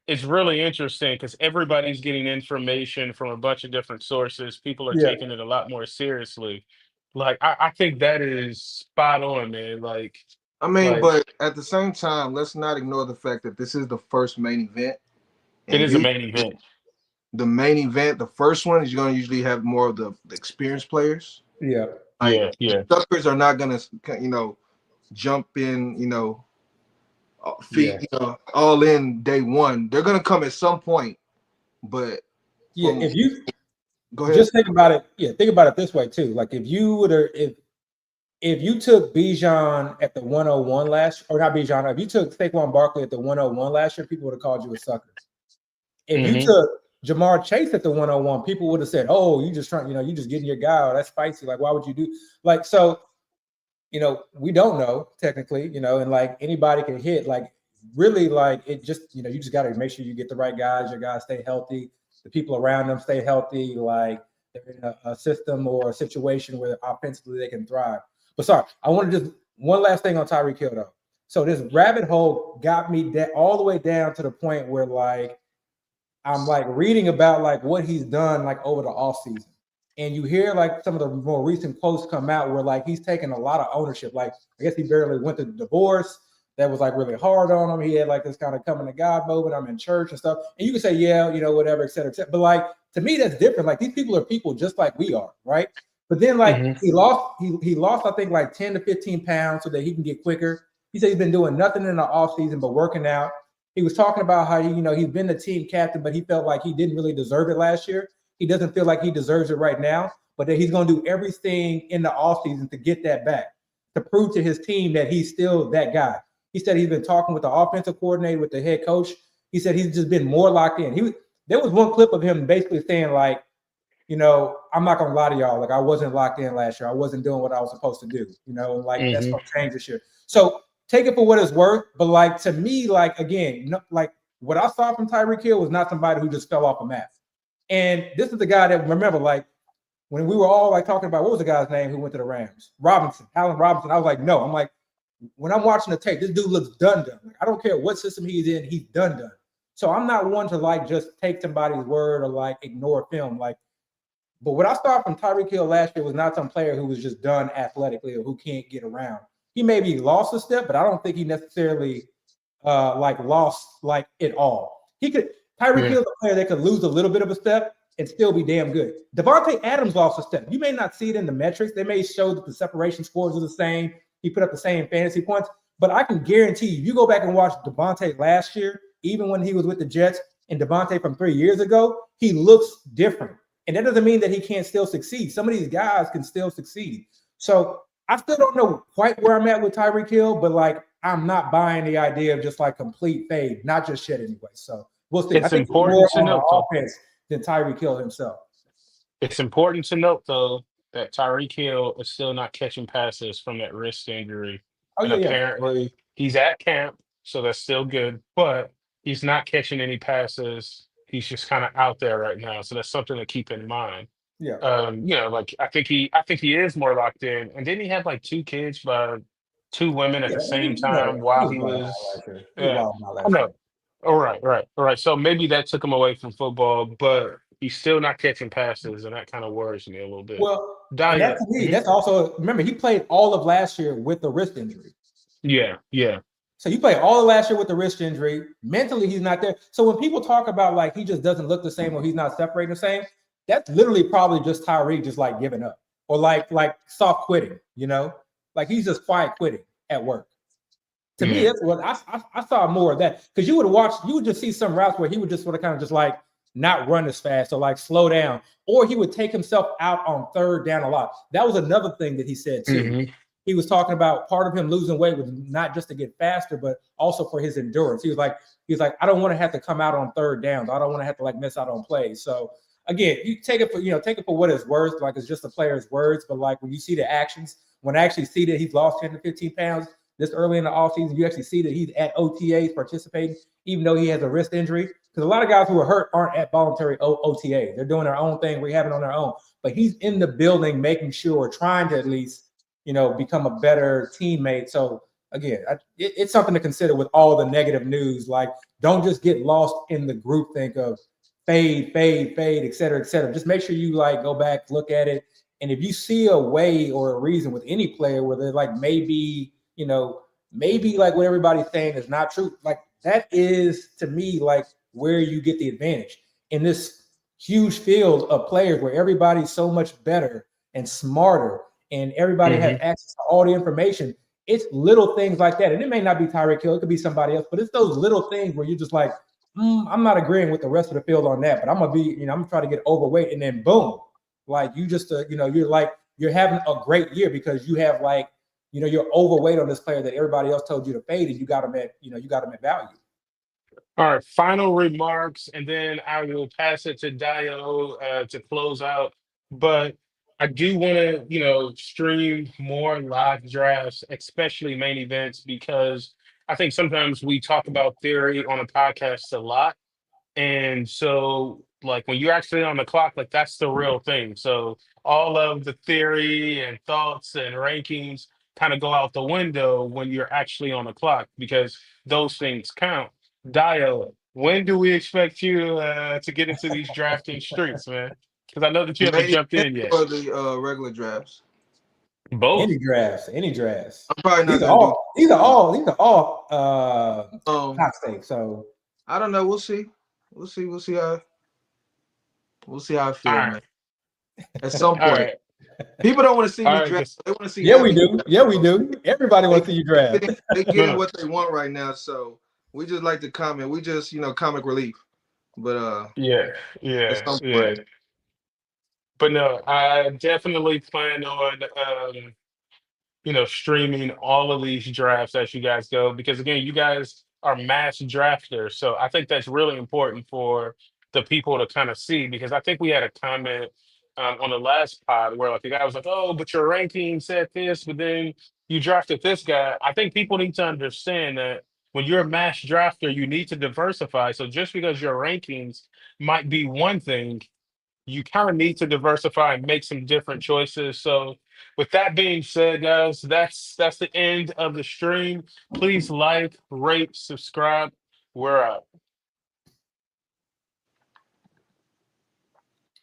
it's really interesting because everybody's getting information from a bunch of different sources. People are taking it a lot more seriously. Like I think that is spot on, man. But at the same time, let's not ignore the fact that this is the first main event. It is a main event. The main event, the first one, is you're going to usually have more of the experienced players. Yeah. Suckers are not going to, jump in, all in day one. They're going to come at some point. But if you go ahead, just think about it. Yeah, think about it this way too. Like if you took Bijan at the 101 if you took Saquon Barkley at the 101 last year, people would have called you a sucker. If you took Jamar Chase at the 101, people would have said, "Oh, you just trying, you just getting your guy. Oh, that's spicy. Like, why would you do like so?" We don't know technically, and like anybody can hit. Like, really, like it just, you just got to make sure you get the right guys. Your guys stay healthy. The people around them stay healthy. Like they're in a system or a situation where offensively they can thrive. But sorry, I want to just one last thing on Tyreek Hill though. So this rabbit hole got me all the way down to the point where like I'm like reading about like what he's done like over the offseason. And you hear like some of the more recent quotes come out where like he's taking a lot of ownership. Like I guess he barely went through the divorce. That was like really hard on him. He had like this kind of coming to God moment. I'm in church and stuff. And you can say, yeah, whatever, et cetera, et cetera. But like to me, that's different. Like these people are people just like we are, right? But then like he lost, I think like 10 to 15 pounds so that he can get quicker. He said he's been doing nothing in the offseason but working out. He was talking about how he's been the team captain, but he felt like he didn't really deserve it last year. He doesn't feel like he deserves it right now, but that he's going to do everything in the offseason to get that back, to prove to his team that he's still that guy. He said he's been talking with the offensive coordinator, with the head coach. He said he's just been more locked in. There was one clip of him basically saying like, I'm not going to lie to y'all. Like I wasn't locked in last year. I wasn't doing what I was supposed to do, and like that's going to change this year. So take it for what it's worth. But like, to me, like, again, like what I saw from Tyreek Hill was not somebody who just fell off a map. And this is the guy that, remember, like when we were all like talking about, what was the guy's name who went to the Rams? Allen Robinson. I was like, no, I'm like, when I'm watching the tape, this dude looks done. Like, I don't care what system he's in, he's done. So I'm not one to like just take somebody's word or like ignore film. Like, but what I saw from Tyreek Hill last year was not some player who was just done athletically or who can't get around. He maybe lost a step, but I don't think he necessarily like lost like it all. Tyreek Hill's a player that could lose a little bit of a step and still be damn good. Devontae Adams lost a step. You may not see it in the metrics. They may show that the separation scores are the same. He put up the same fantasy points, but I can guarantee you go back and watch Devontae last year, even when he was with the Jets, and Devontae from 3 years ago, he looks different. And that doesn't mean that he can't still succeed. Some of these guys can still succeed. So I still don't know quite where I'm at with Tyreek Hill, but like I'm not buying the idea of just like complete fade, not just yet anyway. So we'll see. It's I think important to more note, on offense than Tyreek Hill himself. It's important to note though that Tyreek Hill is still not catching passes from that wrist injury. And apparently he's at camp, so that's still good, but he's not catching any passes. He's just kind of out there right now. So that's something to keep in mind. Yeah. Like I think he is more locked in. And didn't he have like 2 kids by 2 women at the same time while he was I know. All right. So maybe that took him away from football, but he's still not catching passes, and that kind of worries me a little bit. Well, and that to me, that's also, remember, he played all of last year with the wrist injury. Yeah. So you played all of last year with the wrist injury. Mentally, he's not there. So when people talk about like he just doesn't look the same or he's not separating the same, that's literally probably just Tyreek just like giving up or like soft quitting, like he's just quiet quitting at work. To me, that's what I saw more of that, because you would just see some routes where he would just sort of kind of just like not run as fast or like slow down, or he would take himself out on third down a lot. That was another thing that he said too. He was talking about part of him losing weight was not just to get faster, but also for his endurance. He was like, I don't want to have to come out on third downs. I don't want to have to like miss out on plays. So again, you take it for what it's worth. Like it's just the player's words, but like when you see the actions, when I actually see that he's lost 10 to 15 pounds this early in the offseason, you actually see that he's at OTAs participating, even though he has a wrist injury. Because a lot of guys who are hurt aren't at voluntary OTA. They're doing their own thing, rehabbing on their own. But he's in the building, making sure, trying to at least, become a better teammate. So again, it's something to consider with all the negative news. Like, don't just get lost in the groupthink of fade, et cetera, et cetera. Just make sure you like go back, look at it. And if you see a way or a reason with any player where they're like maybe like what everybody's saying is not true, like that is to me like where you get the advantage in this huge field of players where everybody's so much better and smarter and everybody has access to all the information. It's little things like that. And it may not be Tyreek Hill, it could be somebody else, but it's those little things where you're just like, I'm not agreeing with the rest of the field on that, but I'm gonna try to get overweight, and then boom, like you just you're having a great year because you have like, you're overweight on this player that everybody else told you to fade, and you got him at value. All right, final remarks, and then I will pass it to Dio to close out. But I do want to, stream more live drafts, especially main events, because I think sometimes we talk about theory on a podcast a lot. And so, like, when you're actually on the clock, like, that's the real thing. So, all of the theory and thoughts and rankings kind of go out the window when you're actually on the clock because those things count. Dio, when do we expect you to get into these drafting streets, man? Because I know that you haven't Main jumped event in yet. or the regular drafts. Both. Any drafts, any drafts. I'm probably not These are gonna do. all these are all these are all hot stakes. So I don't know. We'll see. We'll see how I All feel, right. man. At some All point, right. people don't want to see All me right. draft. They want to see yeah, we happy. do. Yeah, we do. Everybody They, wants to see you draft. they No, getting no. what they want right now. So we just like to comment. We just comic relief. But Yeah. at Yeah. some Yeah. point, But no, I definitely plan on streaming all of these drafts as you guys go. Because again, you guys are mass drafters. So I think that's really important for the people to kind of see. Because I think we had a comment on the last pod where like the guy was like, oh, but your ranking said this, but then you drafted this guy. I think people need to understand that when you're a mass drafter, you need to diversify. So just because your rankings might be one thing, you kind of need to diversify and make some different choices. So, with that being said, guys, that's the end of the stream. Please like, rate, subscribe. We're out.